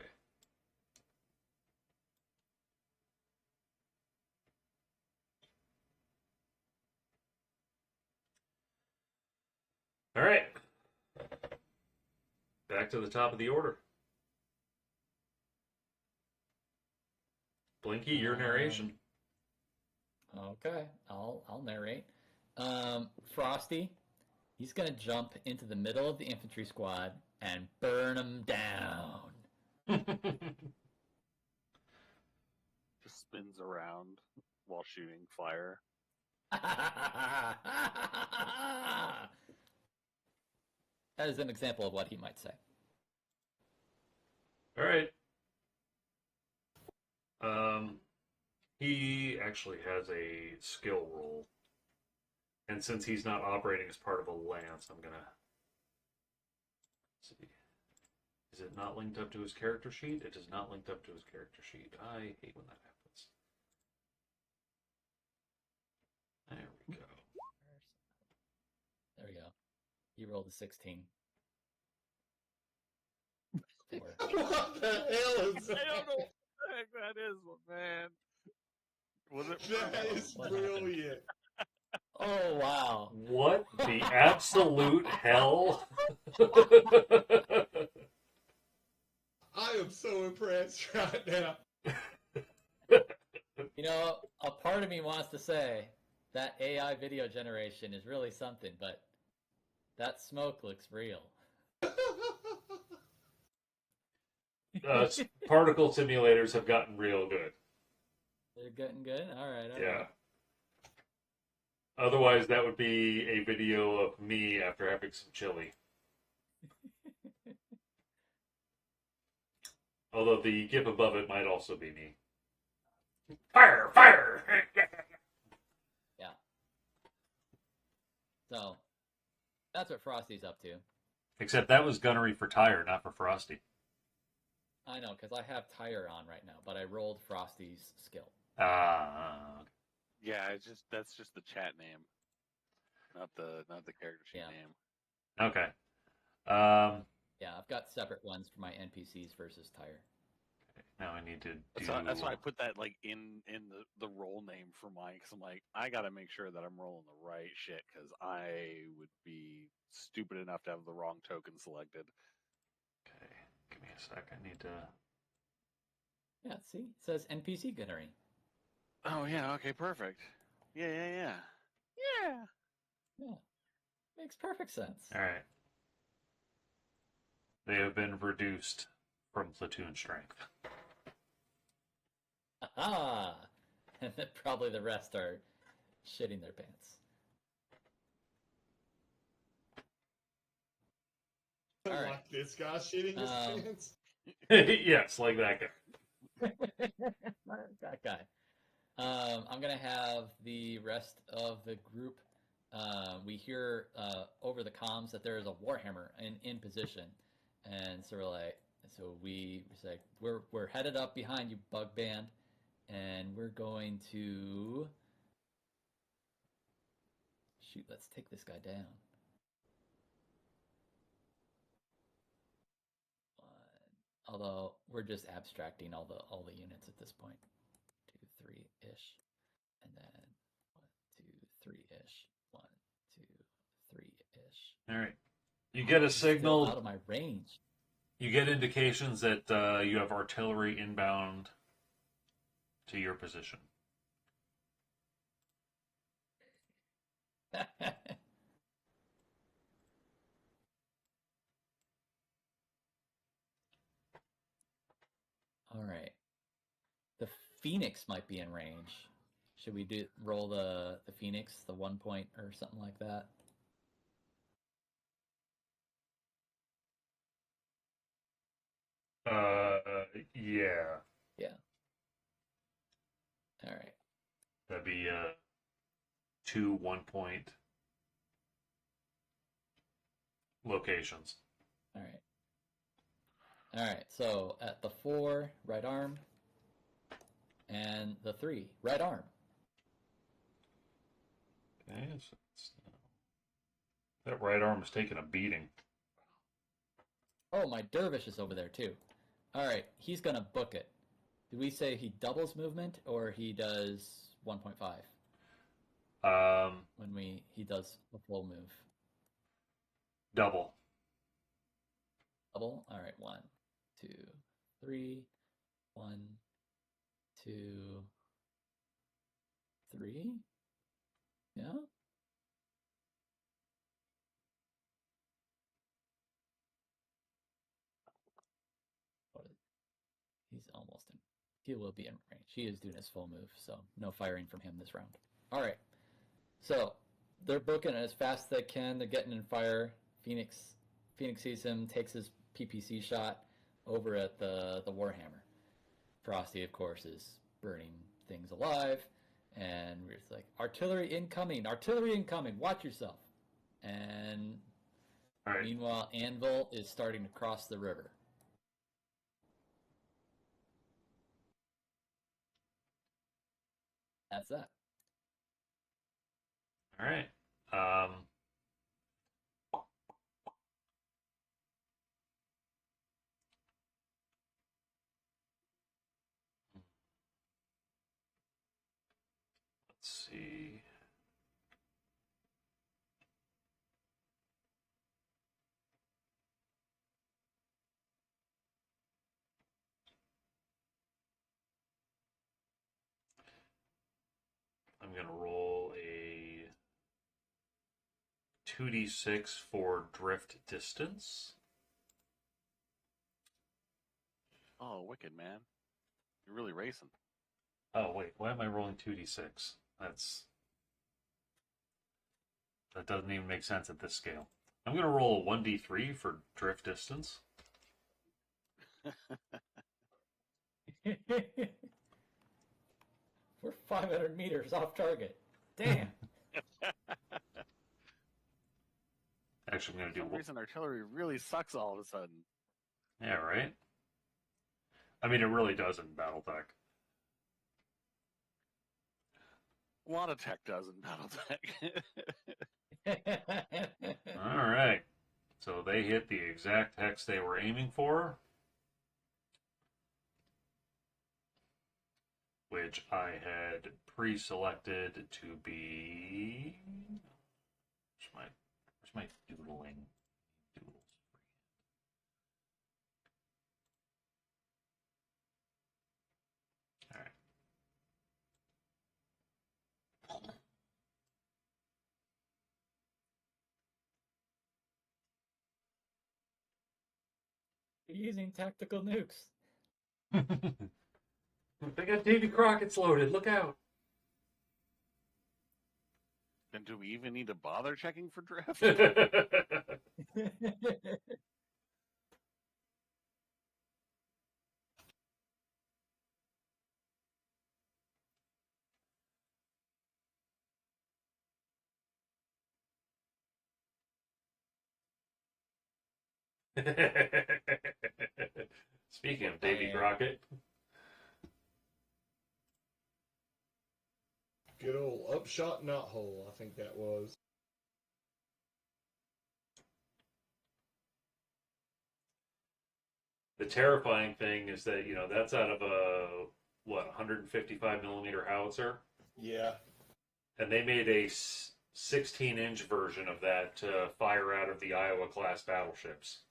All right. Back to the top of the order. Blinky, your narration. Okay, I'll narrate. Frosty, he's gonna jump into the middle of the infantry squad and burn them down. Just spins around while shooting fire. That is an example of what he might say. All right. He actually has a skill roll. And since he's not operating as part of a lance, I'm gonna see. Is it not linked up to his character sheet? It is not linked up to his character sheet. I hate when that happens. There we go. There we go. He rolled a 16. Four. What the hell is that? I don't know what the heck that is, man. Was it? That is What brilliant. Oh, wow. What the absolute hell? I am so impressed right now. You know, a part of me wants to say that AI video generation is really something, but that smoke looks real. Particle simulators have gotten real good. They're getting good? All right. Yeah. Otherwise, that would be a video of me after having some chili. Although the GIF above it might also be me. Fire! Fire! Yeah. So, that's what Frosty's up to. Except that was gunnery for Tire, not for Frosty. I know, because I have Tire on right now, but I rolled Frosty's skill. Yeah, that's just the chat name, not the character sheet Yeah. name. Okay. Yeah, I've got separate ones for my NPCs versus Tire. Now I need to do... That's why I put that like in the role name for mine, because I'm like, I gotta make sure that I'm rolling the right shit, because I would be stupid enough to have the wrong token selected. Okay, give me a sec. I need to... Yeah, see? It says NPC gunnery. Oh yeah, okay, perfect. Yeah. Yeah. Makes perfect sense. All right. They have been reduced from platoon strength. Aha! And then probably the rest are shitting their pants. All right. Like this guy shitting his pants. Yes, like that guy. That guy. I'm gonna have the rest of the group. We hear over the comms that there is a warhammer in position, and so we say we're headed up behind you, Bug Band, and we're going to shoot. Let's take this guy down. Although we're just abstracting all the units at this point. 2, 3-ish. And then 1, 2, 3-ish. 1, 2, 3-ish. All right. You get a signal. Still out of my range. You get indications that you have artillery inbound to your position. All right. The Phoenix might be in range. Should we roll the Phoenix, the 1 point or something like that? Yeah. Yeah. All right. That'd be 2 1-point locations. All right. All right. So at the 4, right arm, and the 3, right arm. Okay, so that right arm is taking a beating. Oh, my dervish is over there too. All right, he's gonna book it. Do we say he doubles movement or he does 1.5 when he does a full move? Double. Double. All right, 1, 2, 3, 1, 2, 3. Yeah. He's almost in. He will be in range. He is doing his full move, so no firing from him this round. All right. So they're booking as fast as they can. They're getting in fire. Phoenix sees him, takes his PPC shot over at the Warhammer. Frosty, of course, is burning things alive, and we're just like, artillery incoming, watch yourself. And All right. meanwhile, Anvil is starting to cross the river. That's that. All right. Let's see. I'm going to roll a 2d6 for drift distance. Oh, wicked, man. You're really racing. Oh, wait. Why am I rolling 2d6? That doesn't even make sense at this scale. I'm going to roll a 1d3 for drift distance. We're 500 meters off target. Damn. Actually, I'm going to For do... some reason, artillery really sucks all of a sudden. Yeah, right? I mean, it really does in Battletech. A lot of tech does in Battletech. All right. So they hit the exact hex they were aiming for, which I had pre-selected to be... Where's my doodling? Doodles. All right. You're using tactical nukes. They got Davy Crockett's loaded. Look out. Then do we even need to bother checking for drift? Speaking of Davy Crockett. Good old upshot knot hole, I think that was. The terrifying thing is that, that's out of a, 155 millimeter howitzer? Yeah. And they made a 16-inch version of that to fire out of the Iowa-class battleships.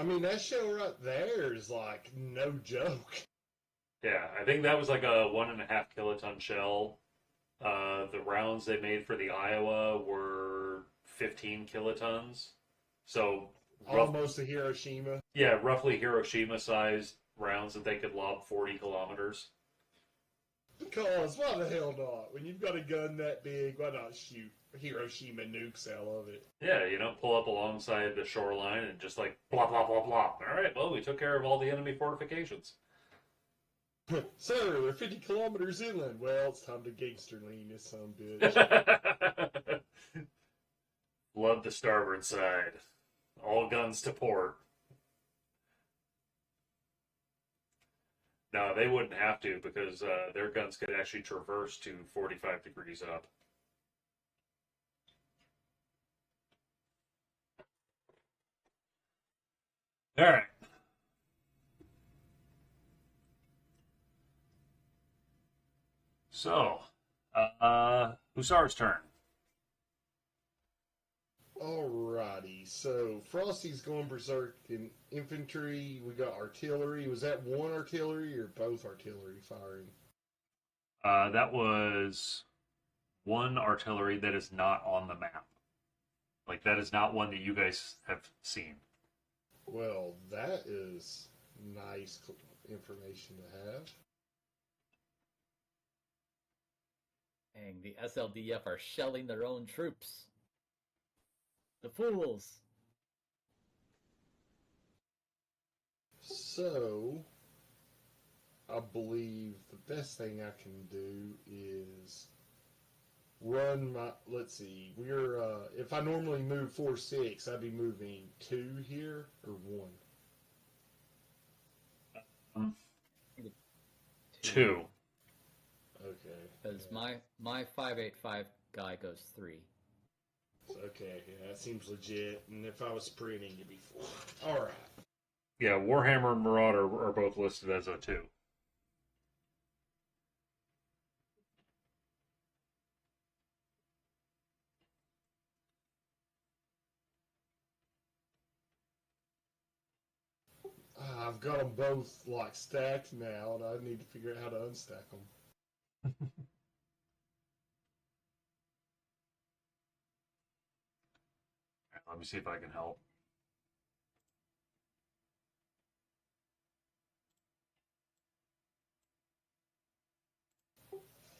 I mean, that show right there is like no joke. Yeah, I think that was like a 1.5 kiloton shell. The rounds they made for the Iowa were 15 kilotons. So Almost a Hiroshima. Yeah, roughly Hiroshima-sized rounds that they could lob 40 kilometers. Because why the hell not? When you've got a gun that big, why not shoot Hiroshima nukes out of it? Yeah, pull up alongside the shoreline and just like blah, blah, blah, blah. All right, well, we took care of all the enemy fortifications. Sir, we're 50 kilometers inland. Well, it's time to gangster lean this son bitch. Love the starboard side. All guns to port. No, they wouldn't have to because their guns could actually traverse to 45 degrees up. All right. So, Hussar's turn. Alrighty, so Frosty's going berserk in infantry. We got artillery. Was that one artillery or both artillery firing? That was one artillery that is not on the map. Like, that is not one that you guys have seen. Well, that is nice information to have. Dang, the SLDF are shelling their own troops. The fools! So, I believe the best thing I can do is run my. Let's see. We're if I normally move 4-6, I'd be moving 2 here or 1. 2. Okay. Because my 585 guy goes 3. Okay, yeah, that seems legit. And if I was sprinting, it'd be 4. All right. Yeah, Warhammer and Marauder are both listed as a 2. I've got them both like stacked now, and I need to figure out how to unstack them. Let me see if I can help.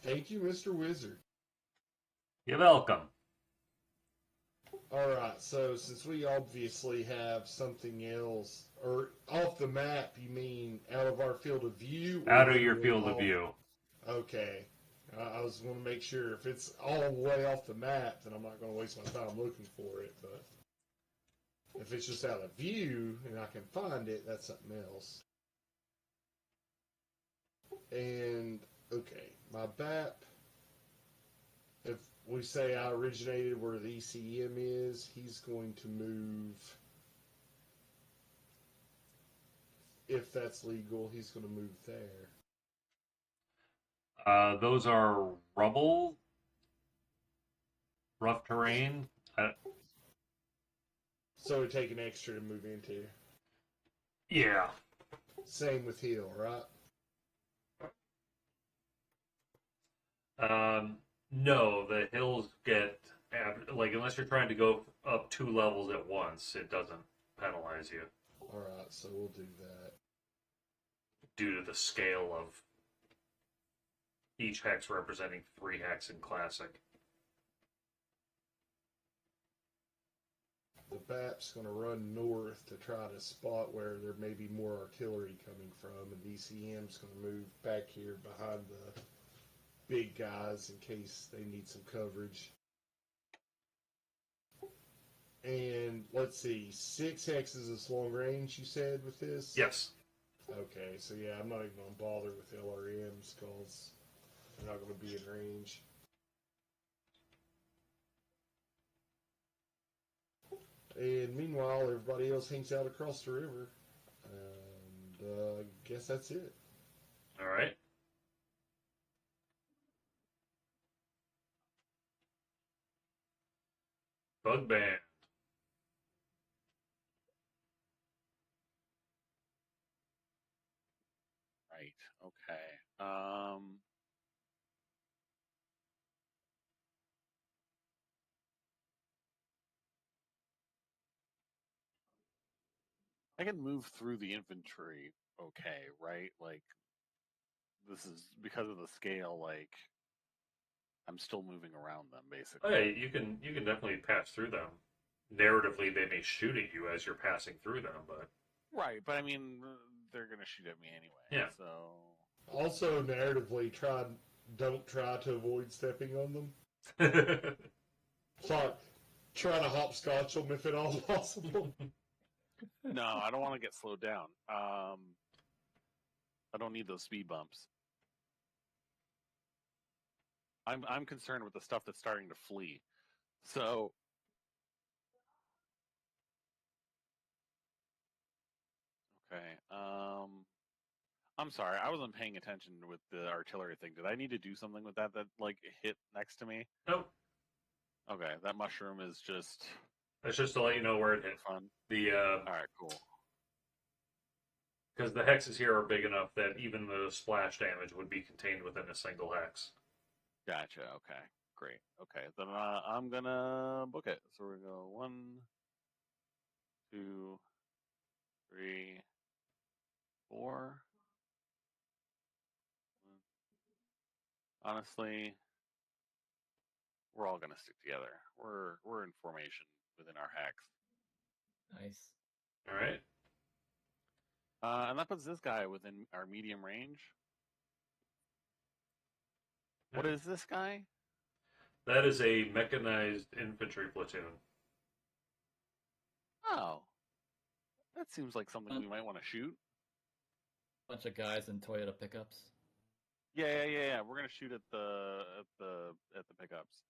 Thank you, Mr. Wizard. You're welcome. Alright, so since we obviously have something else, or off the map, you mean out of our field of view? Out of your field of view. Okay. I was going to make sure if it's all the way off the map, then I'm not going to waste my time looking for it, but if it's just out of view and I can find it, that's something else. And, okay, my BAP, if we say I originated where the ECM is, he's going to move, if that's legal, he's going to move there. Those are rubble, rough terrain. So we take an extra to move into. Yeah. Same with hill, right? No, the hills get, like, unless you're trying to go up 2 levels at once, it doesn't penalize you. Alright, so we'll do that. Due to the scale of each hex representing 3 hex in Classic. The BAP's going to run north to try to spot where there may be more artillery coming from, and DCM's going to move back here behind the big guys in case they need some coverage. And let's see, 6 hexes is long range, you said, with this? Yes. Okay, so yeah, I'm not even going to bother with LRMs because they're not going to be in range. And meanwhile, everybody else hangs out across the river. And I guess that's it. All right. Bug band. Right. Okay. I can move through the infantry okay, right? Like, this is because of the scale, like, I'm still moving around them, basically. Oh, yeah, you can definitely pass through them. Narratively, they may shoot at you as you're passing through them, but Right, but I mean, they're going to shoot at me anyway. Yeah. So. Also, narratively, don't try to avoid stepping on them. Like, try to hopscotch them if at all possible. No, I don't want to get slowed down. I don't need those speed bumps. I'm concerned with the stuff that's starting to flee. So. Okay. I'm sorry, I wasn't paying attention with the artillery thing. Did I need to do something with that like hit next to me? Nope. Okay, that mushroom is just That's just to let you know where it hit. Fun. The All right, cool. because the hexes here are big enough that even the splash damage would be contained within a single hex. Gotcha. Okay, great. Okay, then I'm gonna book it. So we're gonna go 1, 2, 3, 4. Honestly, we're all gonna stick together. We're in formation within our hex. Nice. All right. And that puts this guy within our medium range. What is this guy? That is a mechanized infantry platoon. Oh, that seems like something we might want to shoot. Bunch of guys in Toyota pickups. Yeah. We're gonna shoot at the pickups.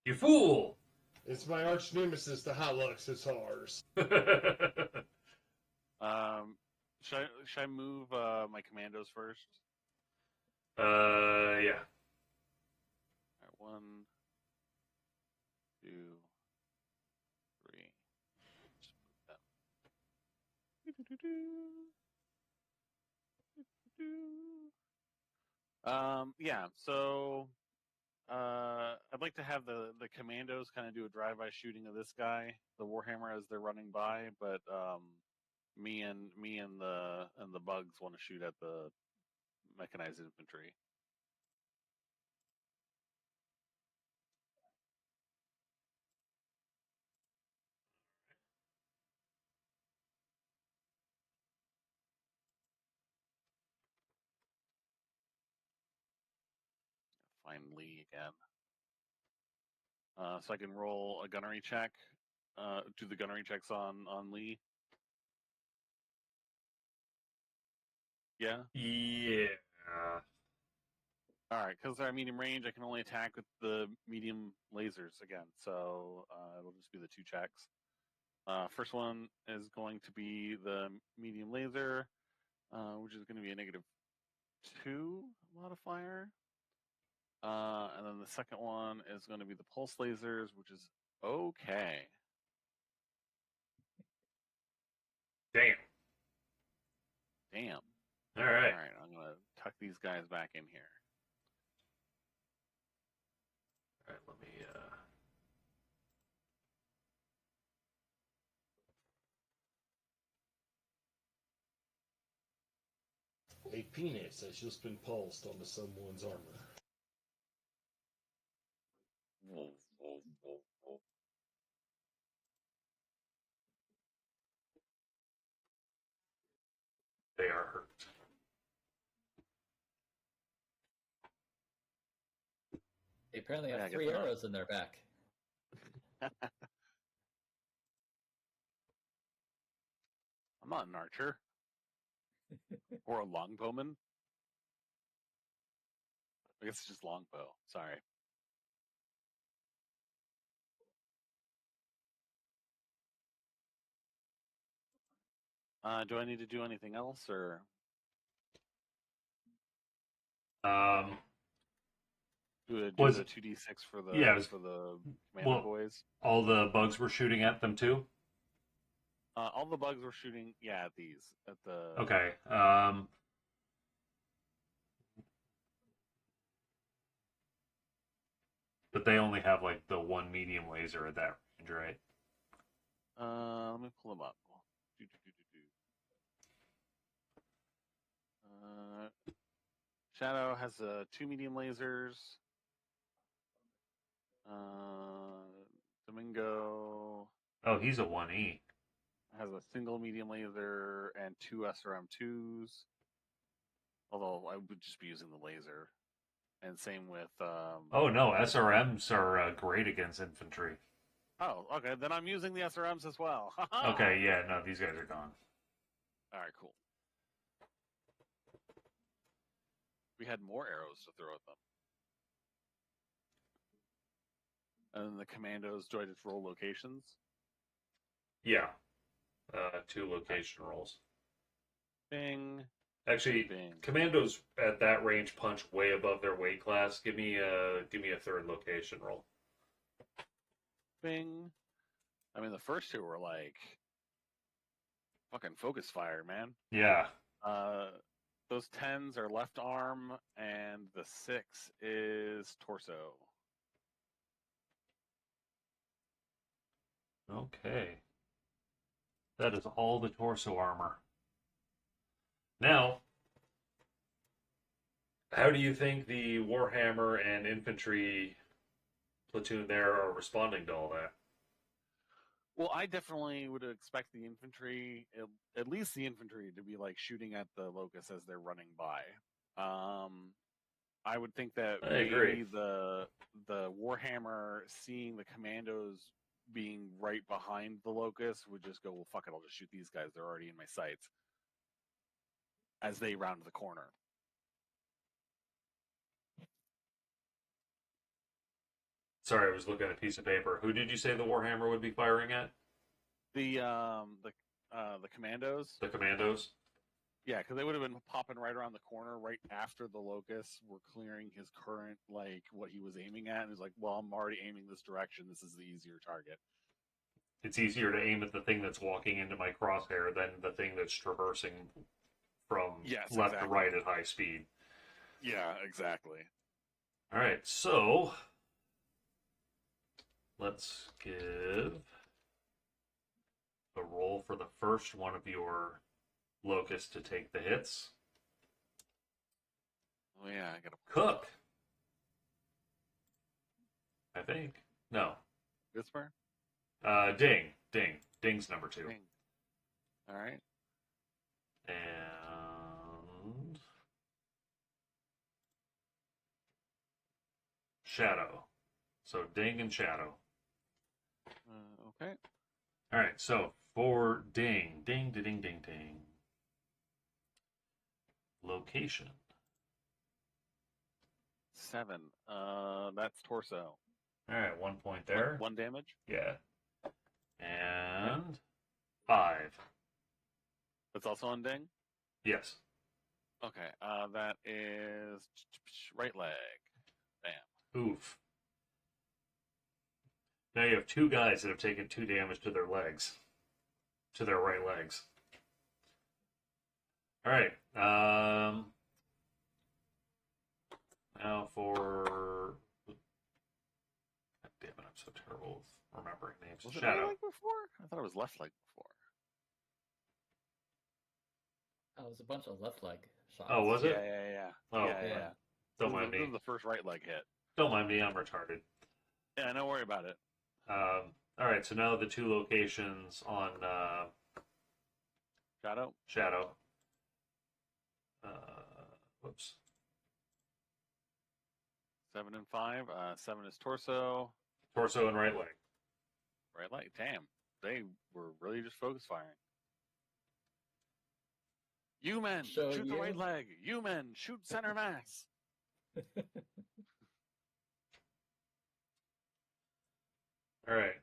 You fool! It's my arch nemesis, the Hilux Hussars. Should I move my commandos first? Yeah. All right, 1, 2, 3. Just move them. Yeah. So, I'd like to have the commandos kind of do a drive-by shooting of this guy, the Warhammer, as they're running by, but me and the bugs want to shoot at the mechanized infantry. Find Lee again. So I can roll a gunnery check. Do the gunnery checks on Lee. Yeah. Yeah. All right, because they're at medium range, I can only attack with the medium lasers again. So it'll just be the 2 checks. First one is going to be the medium laser, which is going to be a -2 modifier. And then the second one is going to be the pulse lasers, which is okay. Damn. Damn. All right. All right, I'm going to tuck these guys back in here. All right, let me. A penis has just been pulsed onto someone's armor. They are hurt. They apparently Yeah, I have guess 3 not. arrows in their back. I'm not an archer. Or a longbowman. I guess it's just longbow. Sorry. Do I need to do anything else, or do Was- the 2d6 for the Yeah, for the commando boys? all the bugs were shooting at them too? All the bugs were shooting. Yeah, at these at the. Okay. But they only have like the 1 medium laser at that range, right? Let me pull them up. Shadow has 2 medium lasers. Domingo Oh, he's a 1E. has a single medium laser and 2 SRM2s. Although I would just be using the laser. And same with. Oh no, SRMs are great against infantry. Oh, okay. Then I'm using the SRMs as well. Okay, yeah, no, these guys are gone. All right, cool. We had more arrows to throw at them. And then the commandos, do I just roll locations? Yeah. 2 location rolls. Bing. Actually, Bing. commandos at that range punch way above their weight class. Give me a 3rd location roll. Bing. I mean, the first two were like fucking focus fire, man. Yeah. Those 10s are left arm, and the 6 is torso. Okay. That is all the torso armor. Now, how do you think the Warhammer and infantry platoon there are responding to all that? Well, I definitely would expect the infantry, at least the infantry, to be like shooting at the locust as they're running by. I would think that I maybe agree. the Warhammer seeing the commandos being right behind the locust would just go, well, fuck it, I'll just shoot these guys. They're already in my sights as they round the corner. Sorry, I was looking at a piece of paper. Who did you say the Warhammer would be firing at? The commandos. The commandos? Yeah, because they would have been popping right around the corner right after the locusts were clearing his current, like, what he was aiming at. And he's like, well, I'm already aiming this direction. This is the easier target. It's easier to aim at the thing that's walking into my crosshair than the thing that's traversing from left to right at high speed. Yeah, exactly. All right, so let's give a roll for the first one of your locusts to take the hits. Oh, yeah, I gotta Cook. I think. No. whisper. Ding. Ding. Ding's number 2. Ding. All right. And Shadow. So Ding and Shadow. Okay. All right, so for Ding. Ding, ding, ding, ding, ding. Location. 7. That's torso. All right, 1 point there. 1 damage. Yeah. And 5. That's also on ding. Yes. Okay. That is right leg. Bam. Oof. Now you have 2 guys that have taken 2 damage to their legs. To their right legs. All right. Now for... God damn it, I'm so terrible with remembering names. Was it Shadow. right leg before? I thought it was left leg before. Oh, it was a bunch of left leg shots. Oh, was it? Yeah. Oh, yeah. Don't mind This me. is the first right leg hit. Don't mind me, I'm retarded. Yeah, don't worry about it. All right, so now the 2 locations on Shadow. Whoops. 7 and 5. 7 is torso. Torso and right leg. Right leg. Damn. They were really just focus firing. You men, shoot the right leg. You men, shoot center mass. All right.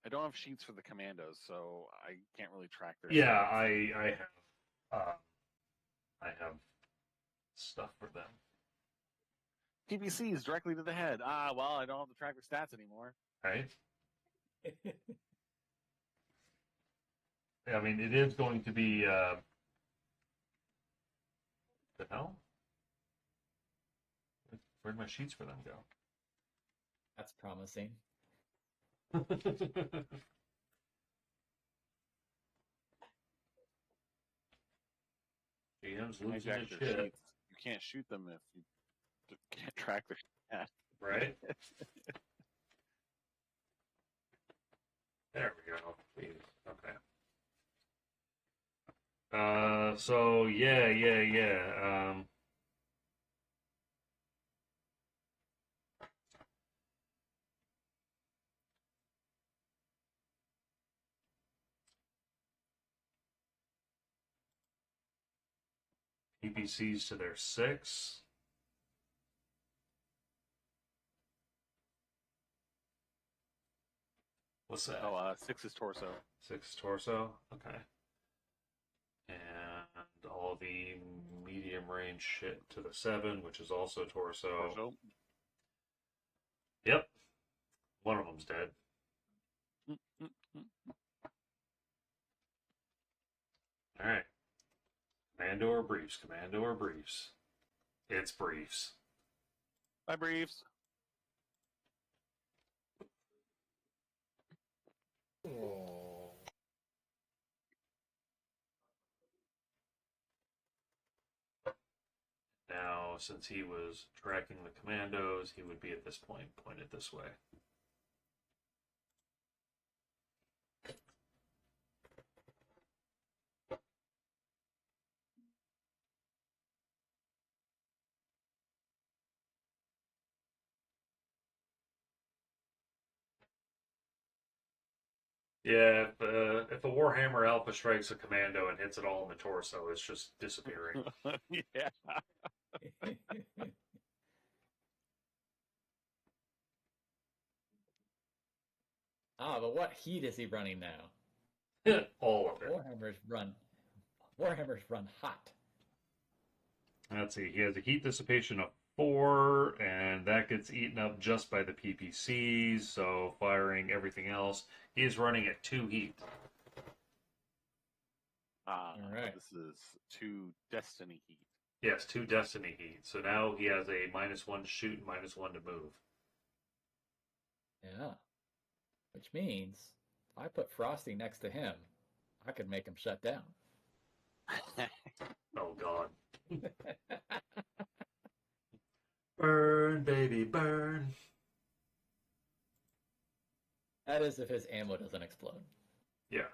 I don't have sheets for the commandos, so I can't really track their. Yeah, I have stuff for them. PPCs directly to the head. Ah, well, I don't have to track their stats anymore. Right. I mean, it is going to be. The hell? Where'd my sheets for them go? That's promising. GM's losing Hijack his their shit. sheets. You can't shoot them if you can't track their stats. Right? There we go. Please. Okay. So yeah. PPCs to their 6. What's that? Oh, 6 is torso. 6 torso. Okay. And all the medium range shit to the 7, which is also torso. Torso. Yep. One of them's dead. All right. Commando or briefs? Commando or briefs? It's briefs. Bye, briefs. Oh. Now, since he was tracking the commandos, he would be at this point pointed this way. Yeah, if a Warhammer Alpha strikes a commando and hits it all in the torso, it's just disappearing. Yeah. But what heat is he running now? All of it. Warhammers run hot. Let's see. He has a heat dissipation of 4, and that gets eaten up just by the PPCs. So firing everything else, he is running at 2 heat. All right. This is 2 Destiny heat. Yes, 2 Destiny heat. So now he has a -1 to shoot and -1 to move. Yeah. Which means if I put Frosty next to him, I could make him shut down. Oh God! Burn, baby, burn. That is if his ammo doesn't explode. Yeah.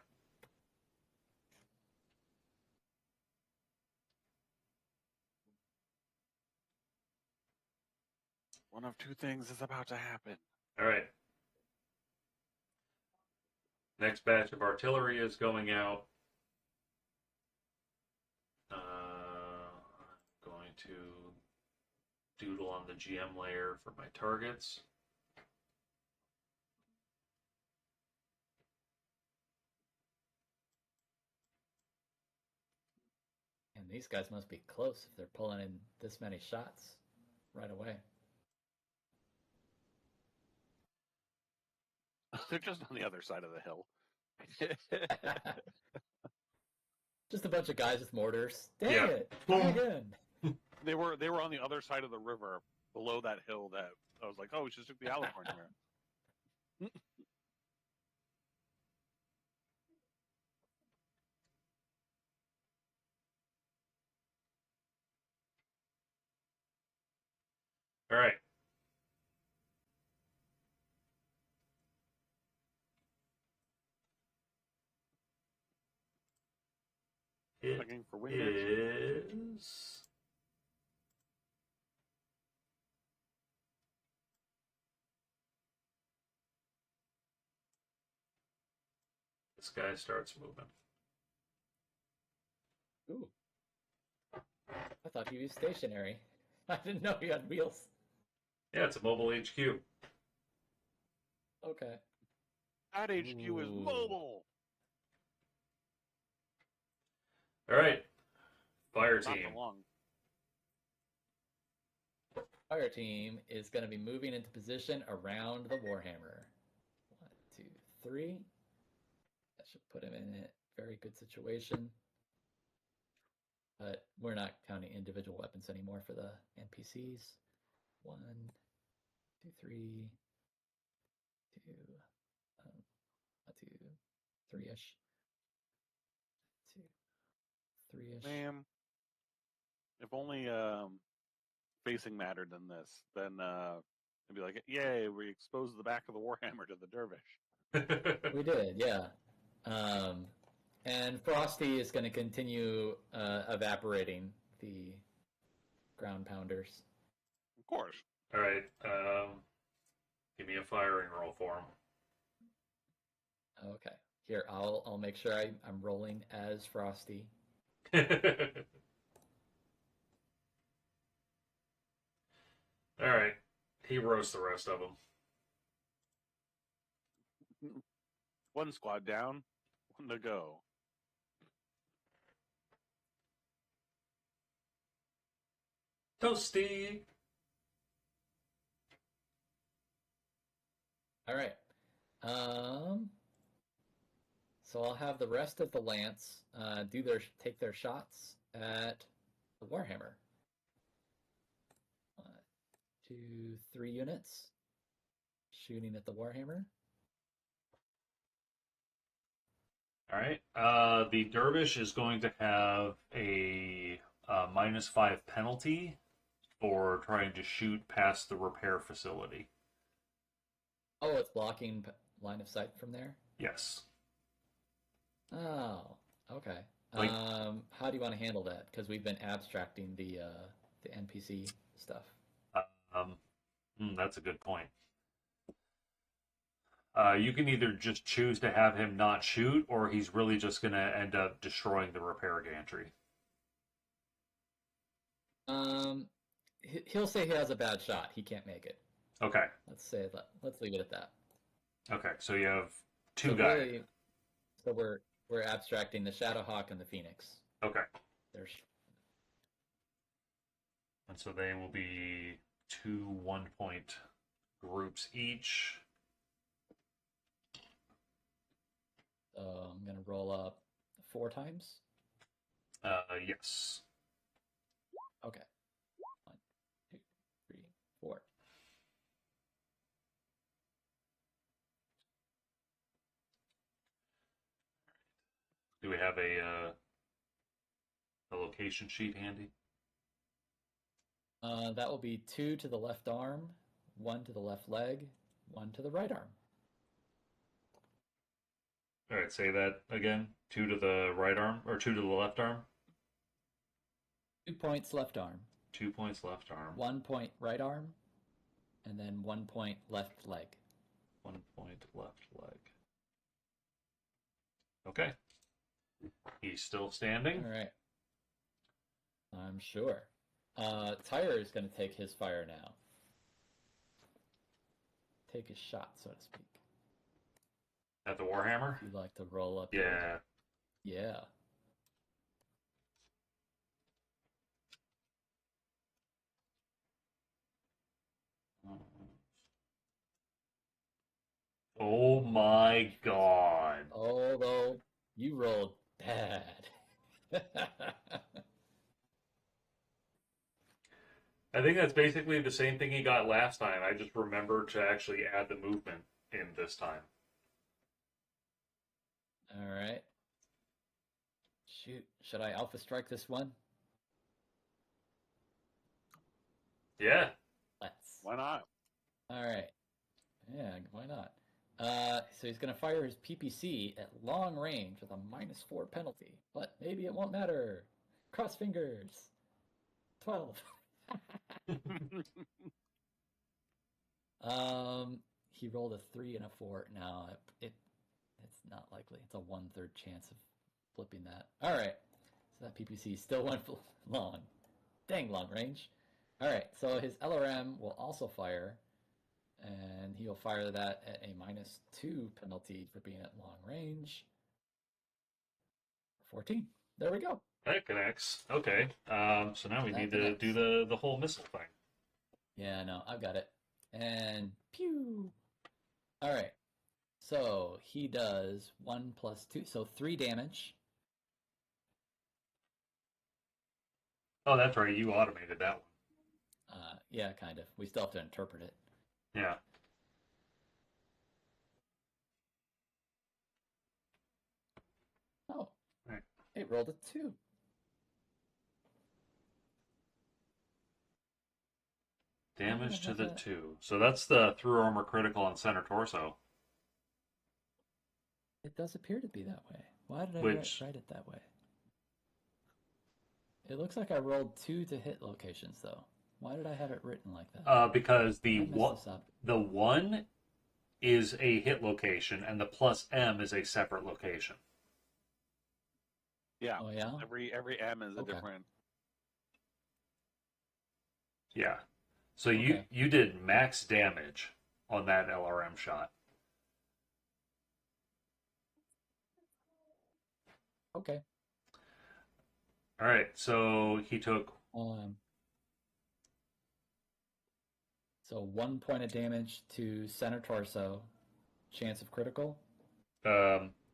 One of 2 things is about to happen. All right. Next batch of artillery is going out. I'm going to doodle on the GM layer for my targets. And these guys must be close if they're pulling in this many shots right away. They're just on the other side of the hill. Just a bunch of guys with mortars. Dang Yeah. it! Boom. Again. They were on the other side of the river, below that hill. That I was like, oh, we just took the Alicorn here. All right. It Looking for wingers. is this guy starts moving. Ooh. I thought he was stationary. I didn't know he had wheels. Yeah, it's a mobile HQ. Okay. That HQ is Ooh. mobile. All right. Fire Not team. for long. Fire team is going to be moving into position around the Warhammer. 1, 2, 3. That should put him in a very good situation. But we're not counting individual weapons anymore for the NPCs. 1, 2, 3, 2, 1, 2, 3-ish. 2, 3-ish. Man, if only facing mattered in this, then it'd be like, yay, we exposed the back of the Warhammer to the dervish. We did, yeah. And Frosty is going to continue evaporating the ground pounders. Of course. All right. Give me a firing roll for him. Okay. Here, I'll make sure I'm rolling as Frosty. All right. He roasts the rest of them. One squad down, 1 to go. Toasty. All right. So I'll have the rest of the lance take their shots at the Warhammer. 2, 3 units shooting at the Warhammer. All right. The dervish is going to have a -5 penalty for trying to shoot past the repair facility. Oh, it's blocking line of sight from there? Yes. Oh, okay. Like- How do you want to handle that? Because we've been abstracting the NPC stuff. That's a good point. You can either just choose to have him not shoot, or he's really just going to end up destroying the repair gantry. He'll say he has a bad shot. He can't make it. Okay. Let's leave it at that. Okay. So you have two So guys. really, so we're abstracting the Shadowhawk and the Phoenix. Okay. There's And so they will be 2 1-point groups each. So I'm gonna roll up 4 times. Yes. Okay. 1, 2, 3, 4. Do we have a location sheet handy? That will be 2 to the left arm, 1 to the left leg, 1 to the right arm. All right, say that again. 2 to the right arm, or 2 to the left arm? 2 points left arm, 2 points left arm. 1 point right arm, and then 1 point left leg. 1 point left leg. Okay. He's still standing. All right. I'm sure. Tyre is going to take his fire now. Take his shot, so to speak. At the Warhammer? If you'd like to roll up. Yeah. Yeah. Oh my god. Although you rolled bad. I think that's basically the same thing he got last time. I just remembered to actually add the movement in this time. All right. Shoot. Should I alpha strike this one? Yeah. Let's. Why not? All right. Yeah, why not? So he's going to fire his PPC at long range with a -4 penalty, but maybe it won't matter. Cross fingers. 12. He rolled a 3 and a 4. No, it's not likely. It's a 1/3 chance of flipping that. All right. So that PPC still went long. Dang long range. All right. So his LRM will also fire, and he'll fire that at a -2 penalty for being at long range. 14. There we go. That connects. Okay. So now we That need to connects. do the whole missile thing. Yeah, no, I've got it. And pew. All right. So he does 1 + 2, so 3 damage. Oh, that's right. You automated that one. Yeah, kind of. We still have to interpret it. Yeah. Oh, Right. it rolled a 2. Damage to the 2. So that's the through armor critical on center torso. It does appear to be that way. Why did I write it that way? It looks like I rolled 2 to hit locations, though. Why did I have it written like that? Because I messed this up. the 1 is a hit location, and the +M is a separate location. Yeah. Oh, yeah? Every M is a Okay. different. Yeah. So Okay. you did max damage on that LRM shot. Okay. All right. So he took So 1 point of damage to center torso. Chance of critical.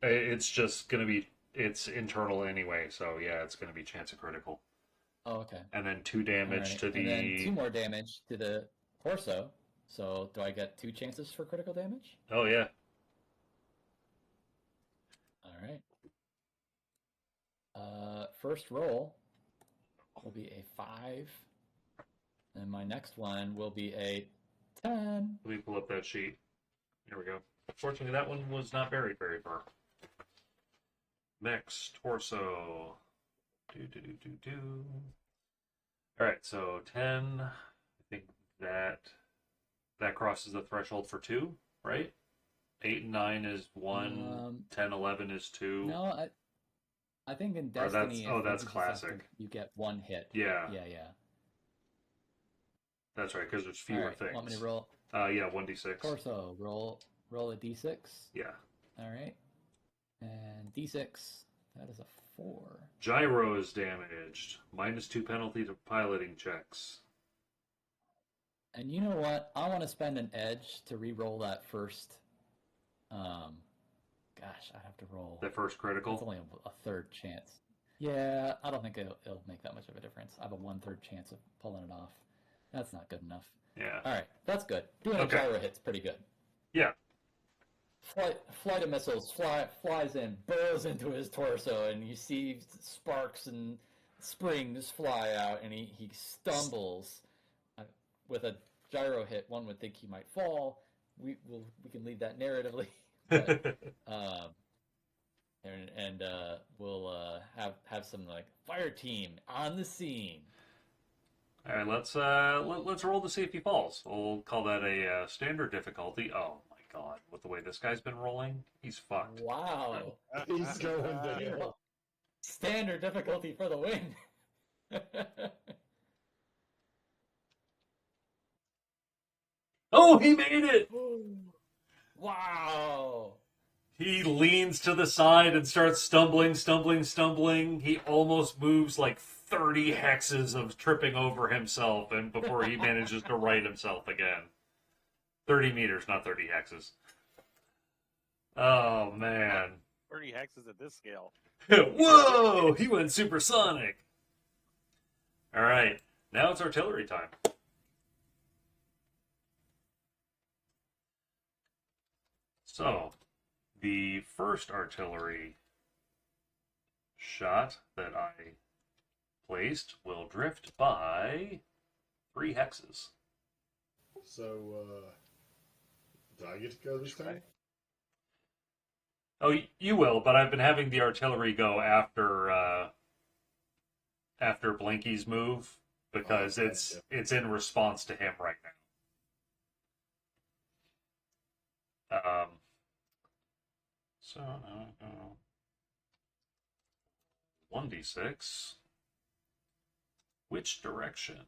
It's just going to be, it's internal anyway, so yeah, it's going to be chance of critical. Oh, okay. And then 2 damage Alright, to the... And then 2 more damage to the torso. So do I get 2 chances for critical damage? Oh, yeah. Alright. First roll will be a 5. And my next one will be a 10. Let me pull up that sheet. Here we go. Fortunately, that one was not buried very far. Next, torso. Alright, so 10. I think that crosses the threshold for 2, right? 8 and 9 is 1. 10, 11 is 2. No, I think in Or Destiny, that's classic. you get 1 hit. Yeah. Yeah. That's right, because there's fewer Alright, things. want me to roll? Yeah, 1d6. Torso, roll a d6. Yeah. Alright. And d6, that is a 4. Gyro is damaged. -2 penalty to piloting checks. And you know what? I want to spend an edge to re-roll that first. Gosh, I'd have to roll. The first critical? It's only a third chance. Yeah, I don't think it'll make that much of a difference. I have a 1/3 chance of pulling it off. That's not good enough. Yeah. Alright, that's good. Doing a Okay. gyro hit's pretty good. Yeah. Flight of missiles flies in, burrows into his torso, and you see sparks and springs fly out, and he stumbles. With a gyro hit, one would think he might fall. We can leave that narratively, but, we'll have some like fire team on the scene. All right, let's roll to see if he falls. We'll call that a standard difficulty. Oh my god, with the way this guy's been rolling, he's fucked. Wow, He's going down. standard difficulty for the win. Oh, he made it! Wow. He leans to the side and starts stumbling. He almost moves like 30 hexes of tripping over himself and before he manages to right himself again. 30 meters, not 30 hexes. Oh, man. 30 hexes at this scale. Whoa! He went supersonic. All right. Now it's artillery time. So, the first artillery shot that I placed will drift by 3 hexes. So, do I get to go this time? Oh, you will, but I've been having the artillery go after Blinky's move because it's in response to him right now. So 1d6. Which direction?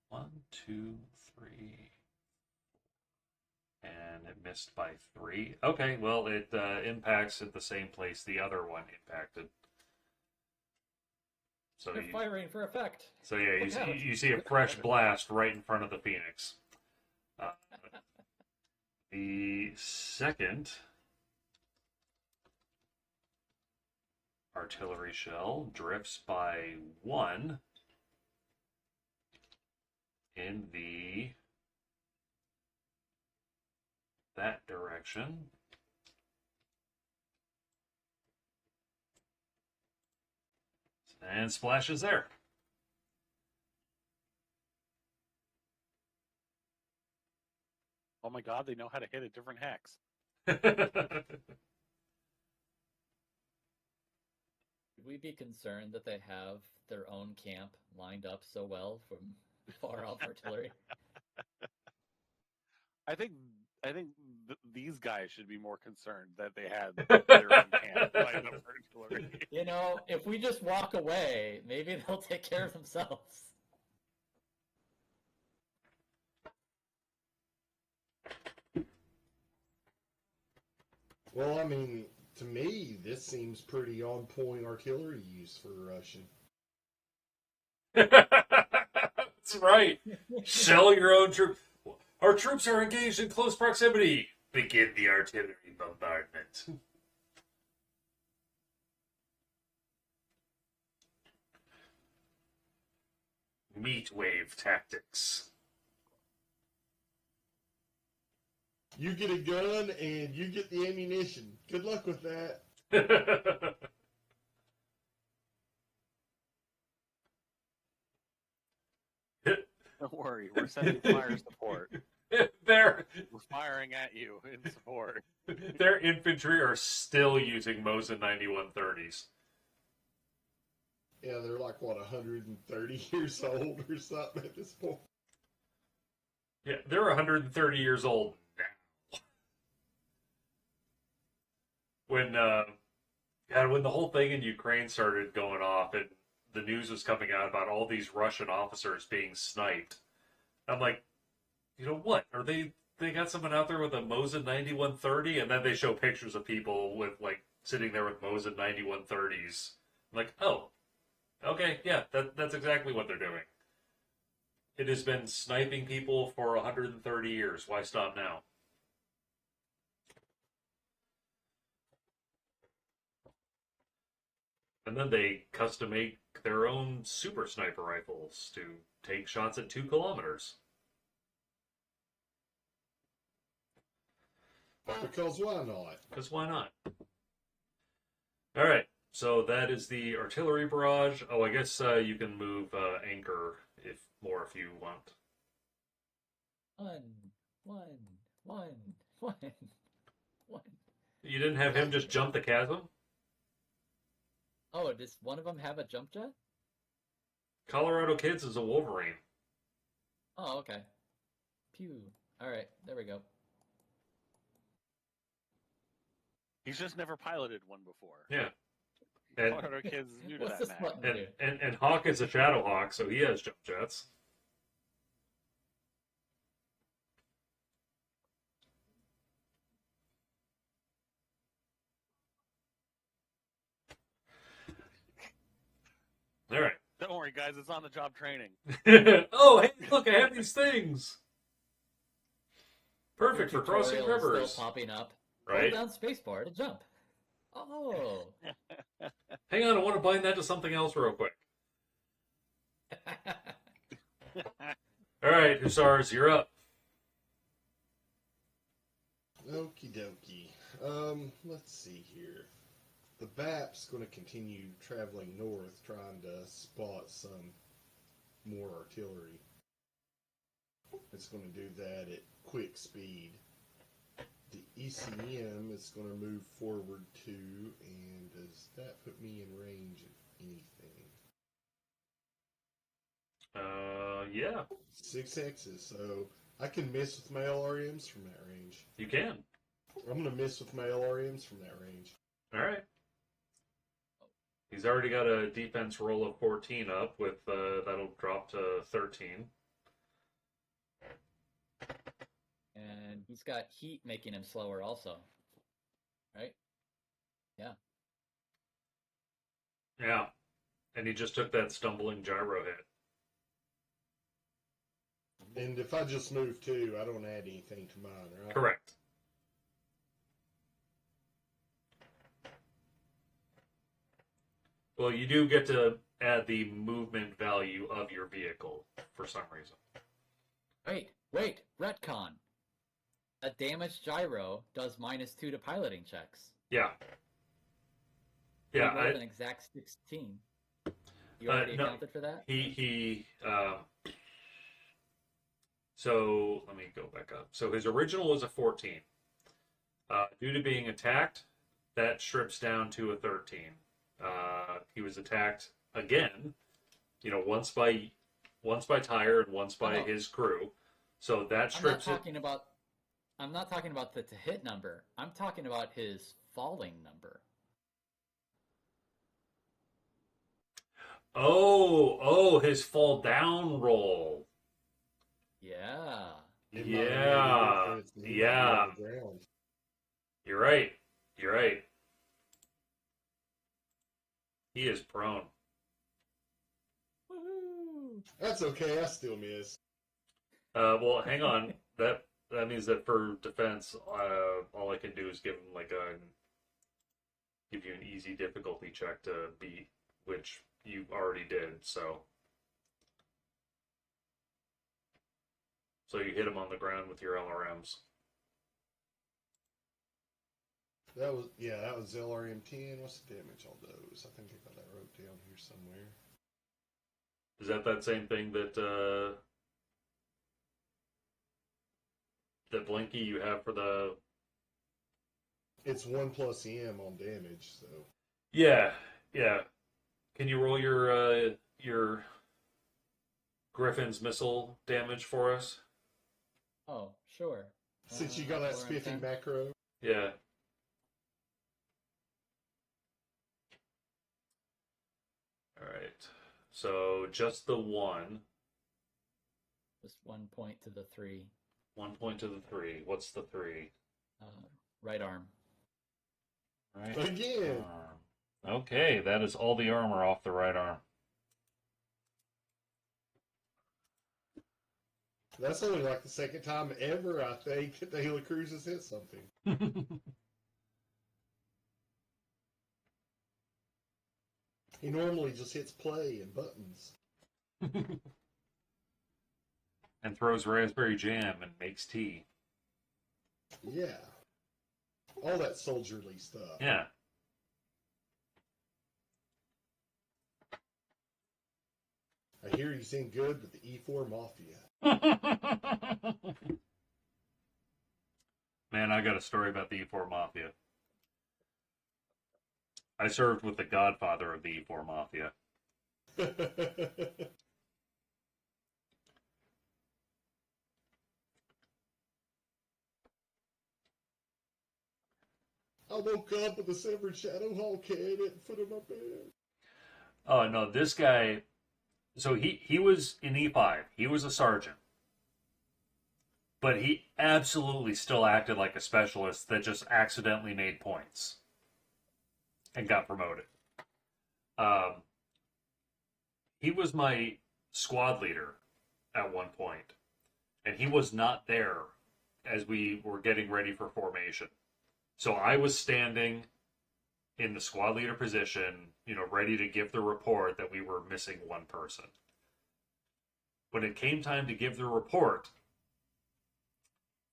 1, 2, 3. And it missed by 3. Okay, well, it impacts at the same place the other one impacted. So You're firing for effect. So yeah, you see a fresh blast right in front of the Phoenix. The second artillery shell drifts by 1 in that direction. And splashes there. Oh my god, they know how to hit a different hex. Would we be concerned that they have their own camp lined up so well from far off artillery? I think these guys should be more concerned that they had their own camp lined up for artillery. You know, if we just walk away, maybe they'll take care of themselves. Well, I mean, to me, this seems pretty on point artillery use for Russian. That's right. Shell your own troops. Our troops are engaged in close proximity. Begin the artillery bombardment. Meat wave tactics. You get a gun and you get the ammunition. Good luck with that. Don't worry, we're sending fire support. We're firing at you in support. Their infantry are still using Mosin 9130s. Yeah, they're like, what, 130 years old or something at this point? Yeah, they're 130 years old now. When the whole thing in Ukraine started going off and the news was coming out about all these Russian officers being sniped, I'm like, you know what? Are they got someone out there with a Mosin 9130, and then they show pictures of people with like sitting there with Mosin 9130s. I'm like, oh, okay, yeah, that's exactly what they're doing. It has been sniping people for 130 years. Why stop now? And then they custom make their own super sniper rifles to take shots at 2 kilometers. Because why not? Because why not? All right, so that is the artillery barrage. Oh, I guess you can move anchor if you want. One. You didn't have him just jump the chasm? Oh, does one of them have a jump jet? Colorado Kids is a Wolverine. Oh, okay. Pew. Alright, there we go. He's just never piloted one before. Yeah. And, Colorado Kids is new to What's that this map. button do? and Hawk is a Shadow Hawk, so he has jump jets. All right. Don't worry, guys. It's on the job training. Oh, hey, look, I have these things. Perfect for crossing Tutorial is rivers. Still popping up. Right? Hold down spacebar to jump. Oh. Hang on, I want to bind that to something else real quick. All right, Hussars, you're up. Okie dokie. Let's see here. The BAP's going to continue traveling north, trying to spot some more artillery. It's going to do that at quick speed. The ECM is going to move forward too, and does that put me in range of anything? Yeah. 6 X's, so I can miss with my LRMs from that range. You can. I'm going to miss with my LRMs from that range. All right. He's already got a defense roll of 14 up, with that'll drop to 13. And he's got heat making him slower also. Right? Yeah. Yeah. And he just took that stumbling gyro hit. And if I just move too, I don't add anything to mine, right? Correct. Well, you do get to add the movement value of your vehicle for some reason. Wait, retcon. A damaged gyro does -2 to piloting checks. Yeah. Yeah. He rolled an exact 16. You already accounted for that? So let me go back up. So his original was a 14. Due to being attacked, that strips down to a 13. He was attacked again, once by Tyre and once by his crew. So that strips it. I'm not talking about the to hit number. I'm talking about his falling number. Oh, his fall down roll. Yeah. Yeah. You're right. He is prone. Woohoo! That's okay, I still miss. Well, hang on. that means that for defense, all I can do is give him give you an easy difficulty check to beat, which you already did. So you hit him on the ground with your LRMs. That was LRM 10. What's the damage on those? I think I got that wrote down here somewhere. Is that same thing that that Blinky you have for the? It's 1 plus M on damage, so. Yeah. Can you roll your Griffin's missile damage for us? Oh, sure. Since you got that spiffy macro. Yeah. All right. So just the one. Just 1 point to the 3. 1 point to the 3. What's the 3? Right arm. Right. Again. Okay, that is all the armor off the right arm. That's only like the second time ever, I think, that the Hela Cruz has hit something. He normally just hits play and buttons. And throws raspberry jam and makes tea. Yeah. All that soldierly stuff. Yeah. I hear he's in good with the E4 Mafia. Man, I got a story about the E4 Mafia. I served with the godfather of the E4 Mafia. I woke up with a severed Shadow Hawk head at the foot of my bed. Oh, no, this guy... So he was in E5. He was a sergeant. But he absolutely still acted like a specialist that just accidentally made points. And got promoted. He was my squad leader at one point. And he was not there as we were getting ready for formation. So I was standing in the squad leader position, ready to give the report that we were missing one person. When it came time to give the report,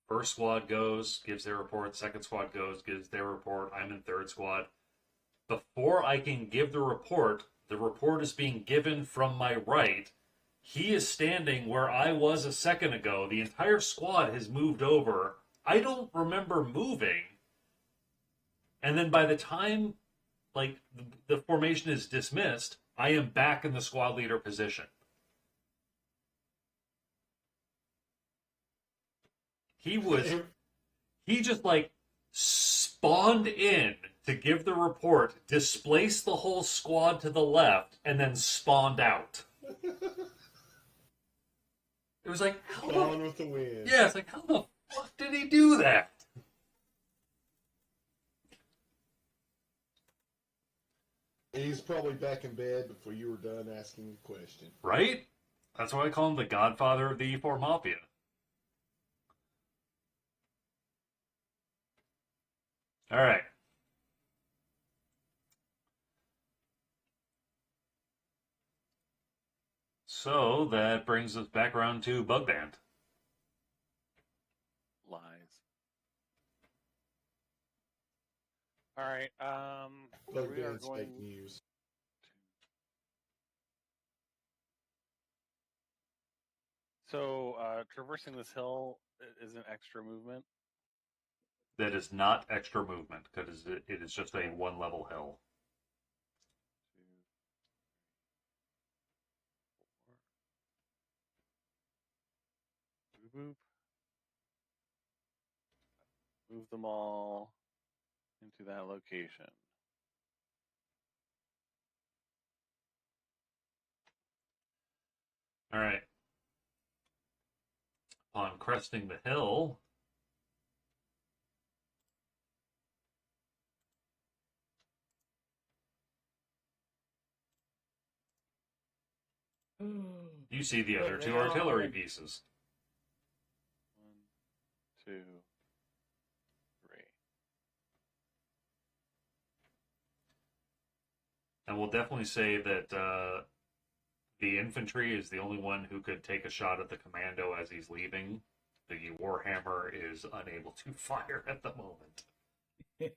first squad goes, gives their report, second squad goes, gives their report, I'm in third squad. Before I can give the report is being given from my right. He is standing where I was a second ago. The entire squad has moved over. I don't remember moving. And then by the time, the formation is dismissed, I am back in the squad leader position. He just, spawned in to give the report, displaced the whole squad to the left, and then spawned out. It was like, Gone with the wind. Yeah, it's like, how the fuck did he do that? He's probably back in bed before you were done asking the question. Right? That's why I call him the godfather of the E4 Mafia. All right. So that brings us back around to Bug Band. Lies. All right. Bug We are Band's going. fake news. So, traversing this hill is an extra movement. That is not extra movement, because it is just a one-level hill. 2, 3, 4. Boop. Move them all into that location. All right. Upon cresting the hill, you see the other two artillery pieces. 2, 3. And we'll definitely say that the infantry is the only one who could take a shot at the commando as he's leaving. The Warhammer is unable to fire at the moment. He's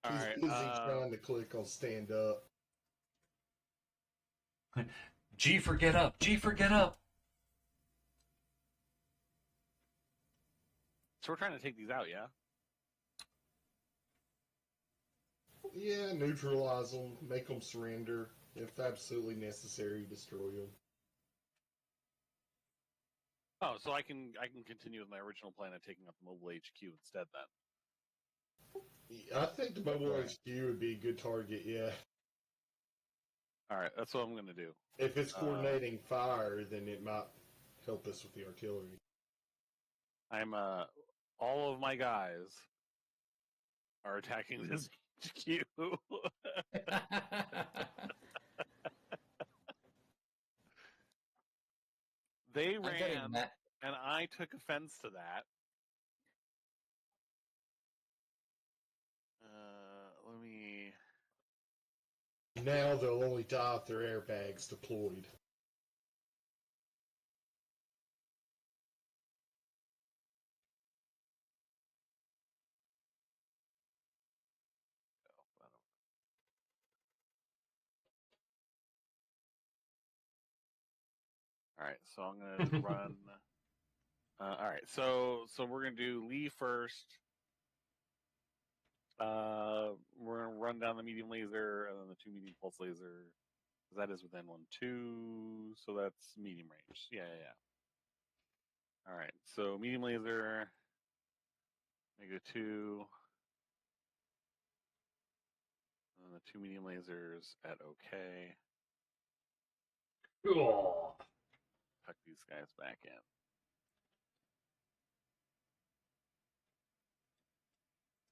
Alright, busy trying to click on stand up. G for get up! G for get up! so we're trying to take these out, yeah? Yeah, neutralize them, make them surrender. If absolutely necessary, destroy them. Oh, so I can continue with my original plan of taking up the mobile HQ instead then. I think the mobile HQ would be a good target, yeah. Alright, that's what I'm going to do. If it's coordinating fire, then it might help us with the artillery. I'm, all of my guys are attacking this HQ. They ran, and I took offense to that. Let me... Now they'll only die if their airbags deployed. Alright, so I'm going to run... Alright, so we're going to do Lee first. We're going to run down the medium laser, and then the 2 medium pulse laser. That is within 1, 2, so that's medium range. Yeah. Alright, so medium laser, -2, and then the 2 medium lasers at OK. Oh. Tuck these guys back in.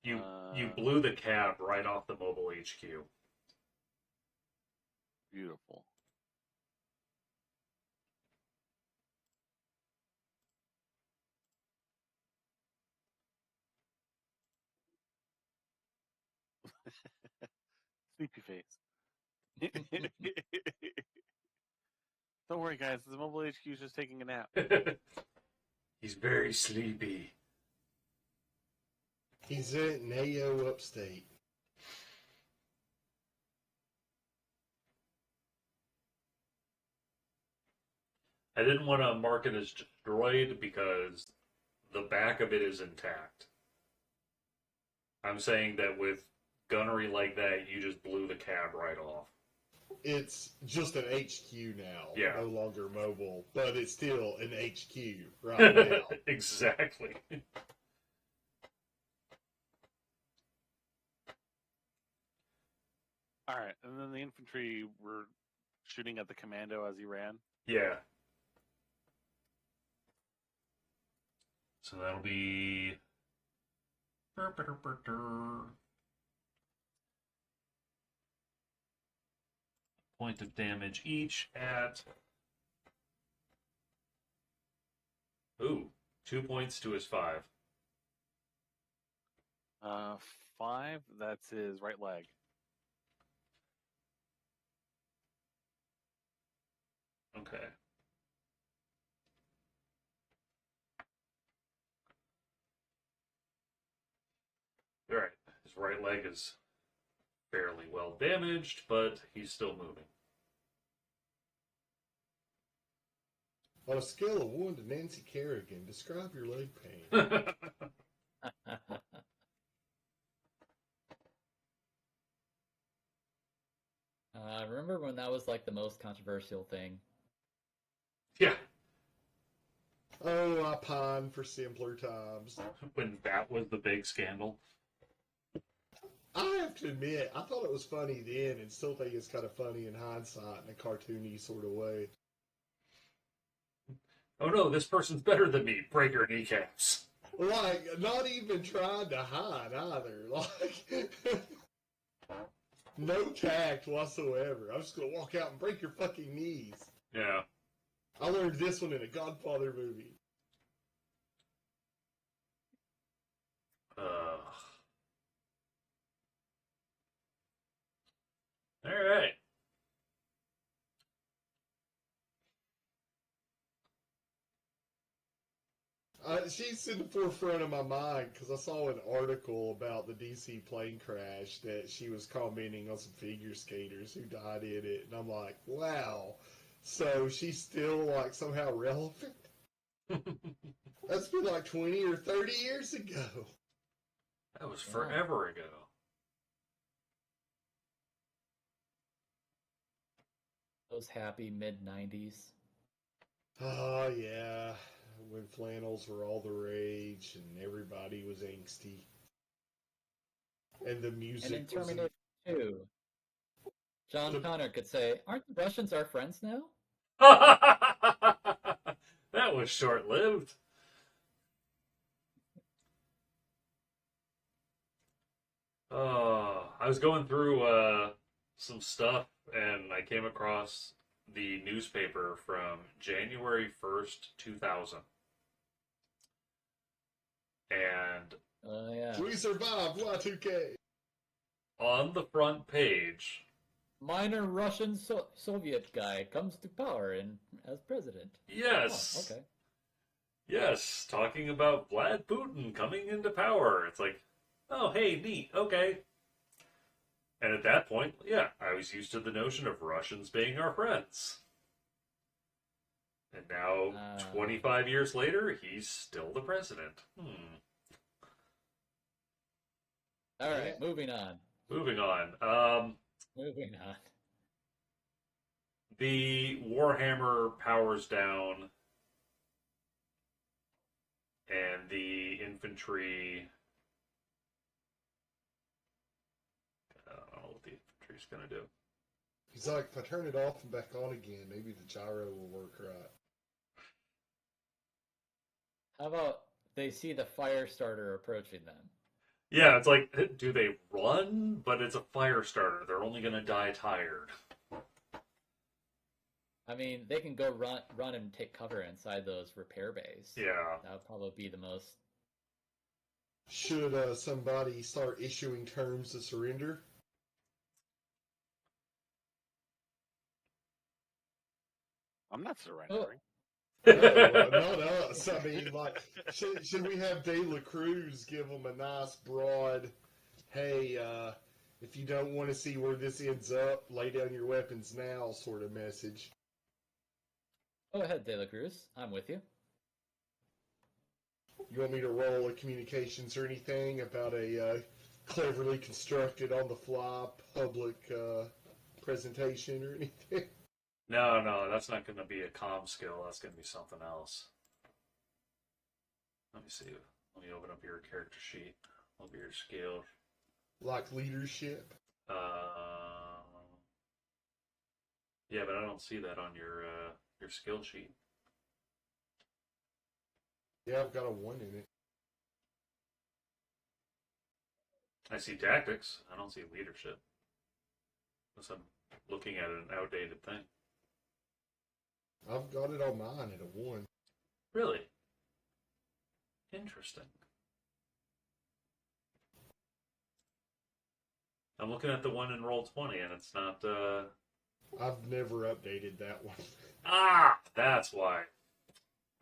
You blew the cab right off the mobile HQ. Beautiful. Sleepy face. Don't worry, guys. The mobile HQ is just taking a nap. He's very sleepy. He's at Nao upstate. I didn't want to mark it as destroyed because the back of it is intact. I'm saying that with gunnery like that, you just blew the cab right off. It's just an HQ now, Yeah. no longer mobile, but it's still an HQ right now. Exactly. Alright, and then the infantry were shooting at the commando as he ran. Yeah. So that'll be... point of damage each at... Ooh, 2 points to his 5. 5, that's his right leg. Okay. Alright, his right leg is fairly well damaged, but he's still moving. On a scale of 1 to Nancy Kerrigan, describe your leg pain. Remember when that was like the most controversial thing? Yeah. Oh, I pine for simpler times. When that was the big scandal. I have to admit, I thought it was funny then and still think it's kind of funny in hindsight in a cartoony sort of way. Oh no, this person's better than me. Break your kneecaps. Like, not even trying to hide either. Like, no tact whatsoever. I'm just going to walk out and break your fucking knees. Yeah. I learned this one in a Godfather movie. All right. She's in the forefront of my mind because I saw an article about the DC plane crash that she was commenting on some figure skaters who died in it, and I'm like, wow. So she's still like somehow relevant. That's been like 20 or 30 years ago. That was forever ago. Those happy mid-90s. Oh, yeah. When flannels were all the rage and everybody was angsty. And the music And in Terminator 2, John Connor could say, "Aren't the Russians our friends now?" That was short-lived. I was going through some stuff and I came across the newspaper from January 1st, 2000. And Yeah. We survived Y2K. on the front page, Minor Russian Soviet guy comes to power as president. yes. Oh, okay. Yes, talking about Vlad Putin coming into power. It's like, oh, hey, neat, okay. And at that point, yeah, I was used to the notion of Russians being our friends. And now, 25 years later, he's still the president. All right, moving on. Moving on. Moving on. The Warhammer powers down, and the infantry... I don't know what the infantry's going to do. He's like, if I turn it off and back on again, maybe the gyro will work right. How about they see the fire starter approaching them? Yeah, it's like, do they run? But it's a fire starter. They're only going to die tired. I mean, they can go run and take cover inside those repair bays. Yeah. That would probably be the most... Should somebody start issuing terms of surrender? I'm not surrendering. No, not us. I mean, like, should we have De La Cruz give them a nice broad, hey, if you don't want to see where this ends up, lay down your weapons now sort of message? Go ahead, De La Cruz. I'm with you. You want me to roll a communications or anything about a cleverly constructed on-the-fly public presentation or anything? No, that's not going to be a comm skill. That's going to be something else. Let me see. Let me open up your character sheet. Look at your skills. Like leadership? Yeah, but I don't see that on your skill sheet. Yeah, I've got a 1 in it. I see tactics. I don't see leadership. Unless I'm looking at an outdated thing. I've got it on mine at a 1. Really? Interesting. I'm looking at the one in Roll20 and it's not, I've never updated that one. Ah! That's why.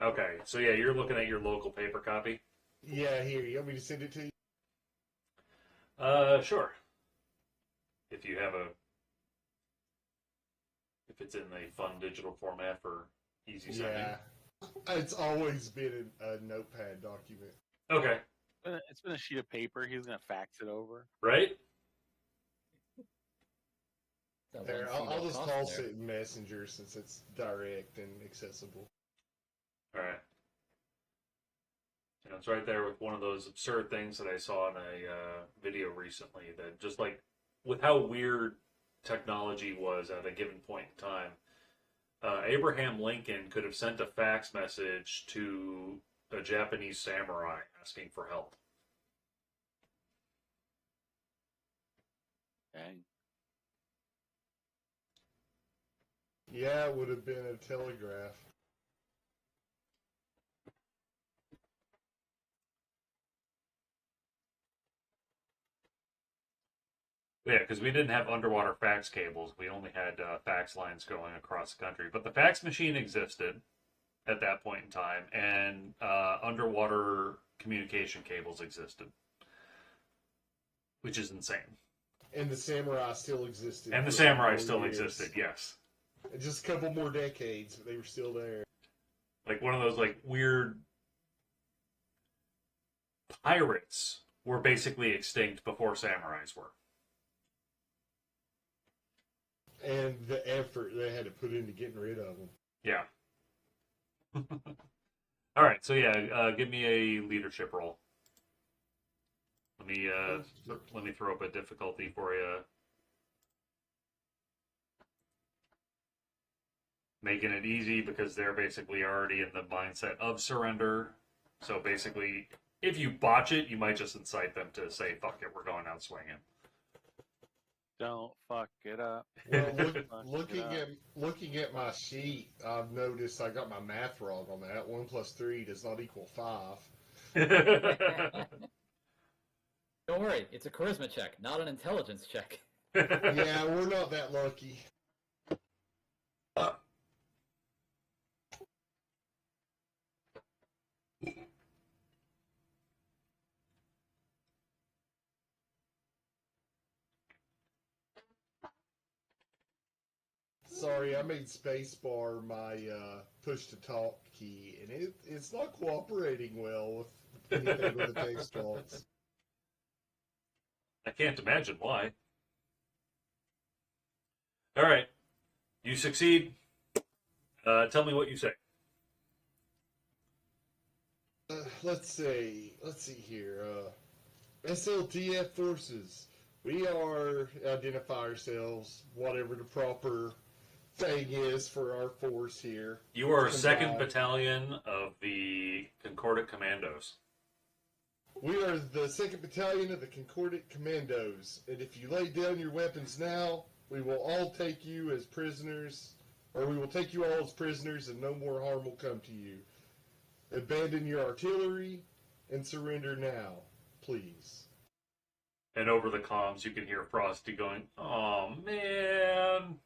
Okay, so yeah, you're looking at your local paper copy? Yeah, here, you want me to send it to you? Sure. If you have if it's in a fun digital format for easy sending. Yeah. It's always been a notepad document. Okay. It's been a sheet of paper. He's going to fax it over. Right? There, I'll just toss it in Messenger since it's direct and accessible. Alright. You know, it's right there with one of those absurd things that I saw in a video recently that just like, with how weird technology was at a given point in time, Abraham Lincoln could have sent a fax message to a Japanese samurai asking for help. Dang. Yeah, it would have been a telegraph. Yeah, because we didn't have underwater fax cables. We only had fax lines going across the country. But the fax machine existed at that point in time, and underwater communication cables existed, which is insane. And the samurai still existed. And the for samurai more still years. existed, yes. Just a couple more decades, but they were still there. Like one of those like weird pirates were basically extinct before samurais were. And the effort they had to put into getting rid of them. Yeah. All right, so yeah, give me a leadership roll. Let me throw up a difficulty for you. Making it easy because they're basically already in the mindset of surrender. So basically, if you botch it, you might just incite them to say, "Fuck it, we're going out swinging." Don't fuck it up. Well, looking at my sheet, I've noticed I got my math wrong on that. 1 + 3 does not equal 5. Don't worry, it's a charisma check, not an intelligence check. Yeah, we're not that lucky. Sorry, I made spacebar my push to talk key, and it's not cooperating well with anything with the text talks. I can't imagine why. All right, you succeed. Tell me what you say. Let's see here. SLTF forces. We identify ourselves, whatever the proper thing is for our force here. You are 2nd Battalion of the Concordant Commandos. We are the 2nd Battalion of the Concordant Commandos, and if you lay down your weapons now, we will all take you as prisoners, or we will take you all as prisoners, and no more harm will come to you. Abandon your artillery and surrender now, please. And over the comms, you can hear Frosty going, "Oh man!"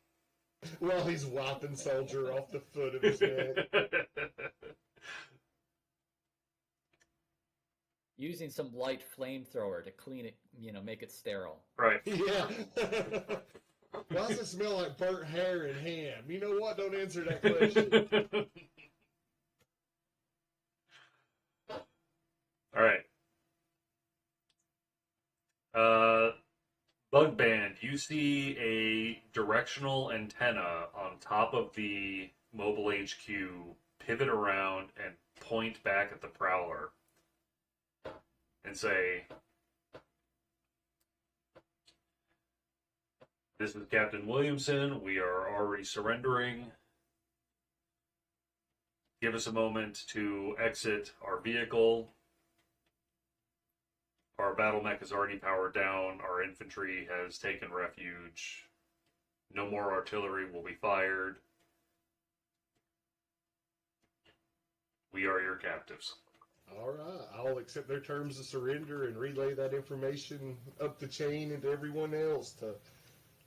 While he's wiping Soldier off the foot of his neck. Using some light flamethrower to clean it, make it sterile. Right. Yeah. Why does it smell like burnt hair and ham? You know what? Don't answer that question. All right. Bug Band, you see a directional antenna on top of the mobile HQ pivot around and point back at the Prowler and say, "This is Captain Williamson. We are already surrendering. Give us a moment to exit our vehicle. Our battle mech is already powered down. Our infantry has taken refuge. No more artillery will be fired. We are your captives." All right. I'll accept their terms of surrender and relay that information up the chain into everyone else to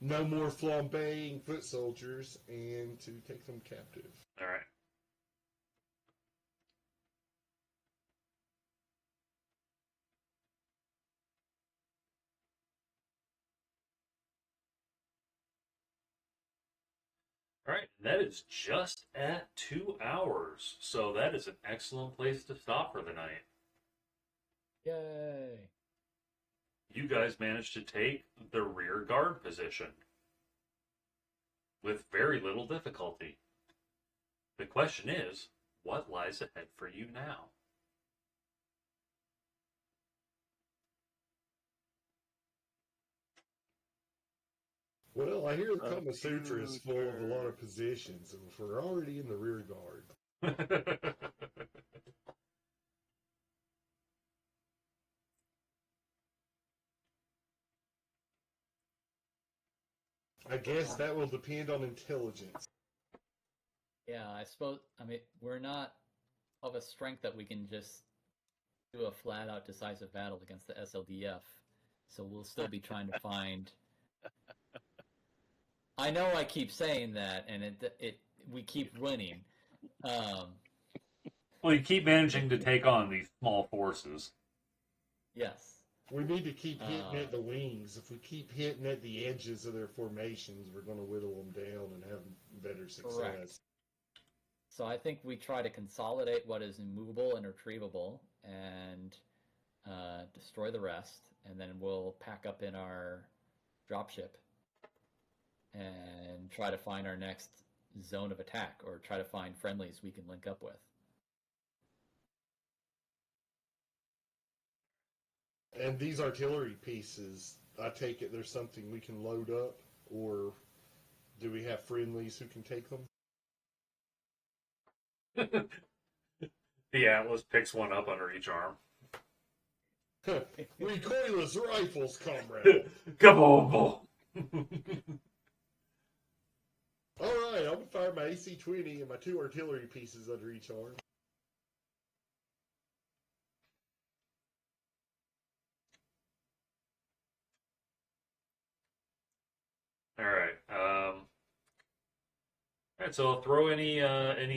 no more flambeing foot soldiers and to take them captive. All right. All right, that is just at 2 hours, so that is an excellent place to stop for the night. Yay! You guys managed to take the rear guard position with very little difficulty. The question is, what lies ahead for you now? Well, I hear the Kama Sutra is full of a lot of positions, and if we're already in the rear guard. I guess that will depend on intelligence. Yeah, I suppose. We're not of a strength that we can just do a flat-out decisive battle against the SLDF, so we'll still be trying to find I know I keep saying that, and we keep winning. Well, you keep managing to take on these small forces. Yes. We need to keep hitting at the wings. If we keep hitting at the edges of their formations, we're going to whittle them down and have better success. Correct. So I think we try to consolidate what is immovable and retrievable and destroy the rest, and then we'll pack up in our dropship and try to find our next zone of attack, or try to find friendlies we can link up with. And these artillery pieces, I take it there's something we can load up, or do we have friendlies who can take them? The Atlas picks one up under each arm. Recoilless rifles, comrade. Come on, Bull. All right, I'm going to fire my AC-20 and my 2 artillery pieces under each arm. All right. All right. So throw any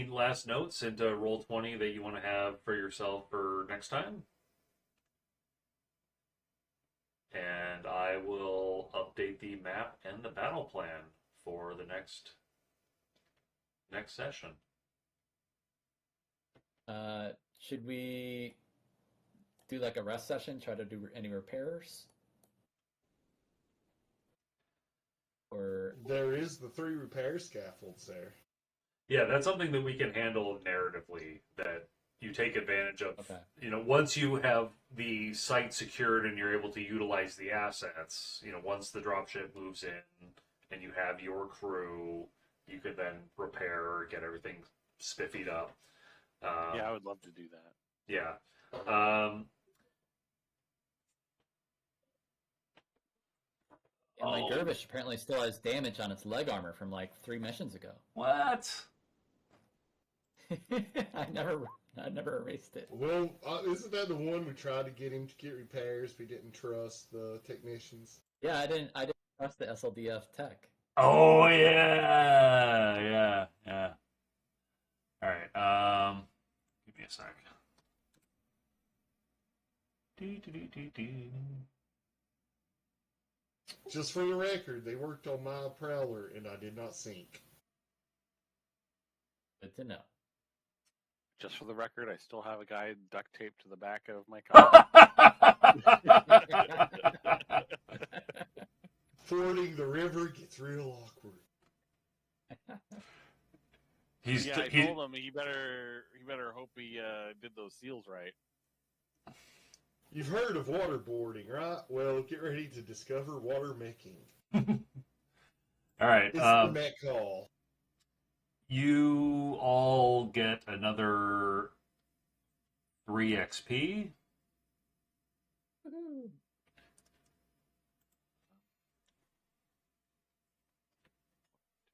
last notes into Roll20 that you want to have for yourself for next time, and I will update the map and the battle plan for the next session. Should we do like a rest session? Try to do any repairs? Or There is the 3 repair scaffolds there. Yeah, that's something that we can handle narratively, that you take advantage of. Okay. You know, once you have the site secured and you're able to utilize the assets, you know, once the dropship moves in and you have your crew, you could then repair, get everything spiffied up. Yeah, I would love to do that. Yeah. and my Dervish apparently still has damage on its leg armor from like 3 missions ago. What? I never erased it. Well, isn't that the one we tried to get him to get repairs? We didn't trust the technicians. Yeah, I didn't trust the SLDF tech. Oh yeah. All right. Give me a sec. Just for the record, they worked on my Prowler, and I did not sink. Good to know. Just for the record, I still have a guy duct taped to the back of my car. Fording the river gets real awkward. I told him he better hope he did those seals right. You've heard of waterboarding, right? Well, get ready to discover water making. All right. It's the Met call. You all get another 3 XP. Woohoo.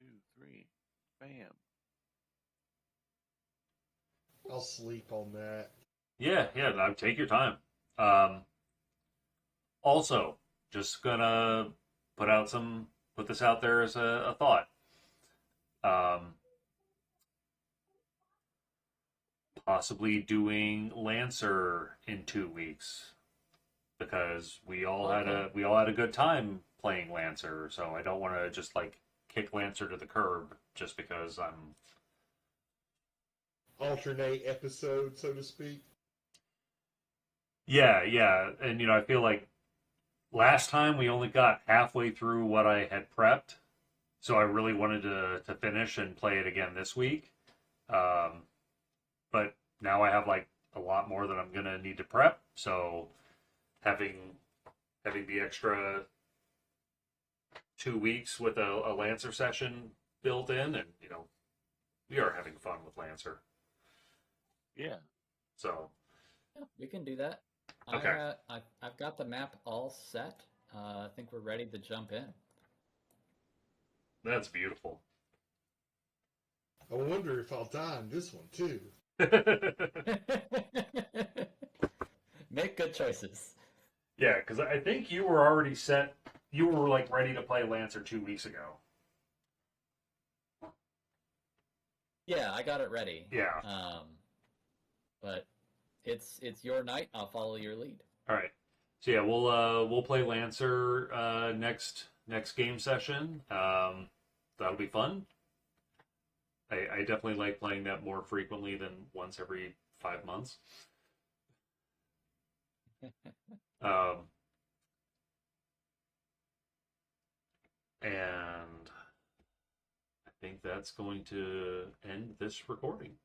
2, 3, bam. I'll sleep on that. Yeah. Take your time. Also, just gonna put this out there as a thought. Possibly doing Lancer in 2 weeks, because we all had a good time playing Lancer. So I don't want to just like kick Lancer to the curb just because I'm Alternate episode, so to speak. Yeah, and I feel like last time we only got halfway through what I had prepped, so I really wanted to finish and play it again this week. But now I have like a lot more that I'm gonna need to prep, so having the extra 2 weeks with a Lancer session built in, and we are having fun with Lancer. Yeah. So Yeah, we can do that. Okay. I've got the map all set. I think we're ready to jump in. that's beautiful. I wonder if I'll die in this one, too. Make good choices. Yeah, because I think you were already set you were like ready to play Lancer 2 weeks ago. Yeah, I got it ready. Yeah. But it's your night. I'll follow your lead. All right. So yeah, we'll play Lancer next game session. That'll be fun. I definitely like playing that more frequently than once every 5 months. And I think that's going to end this recording.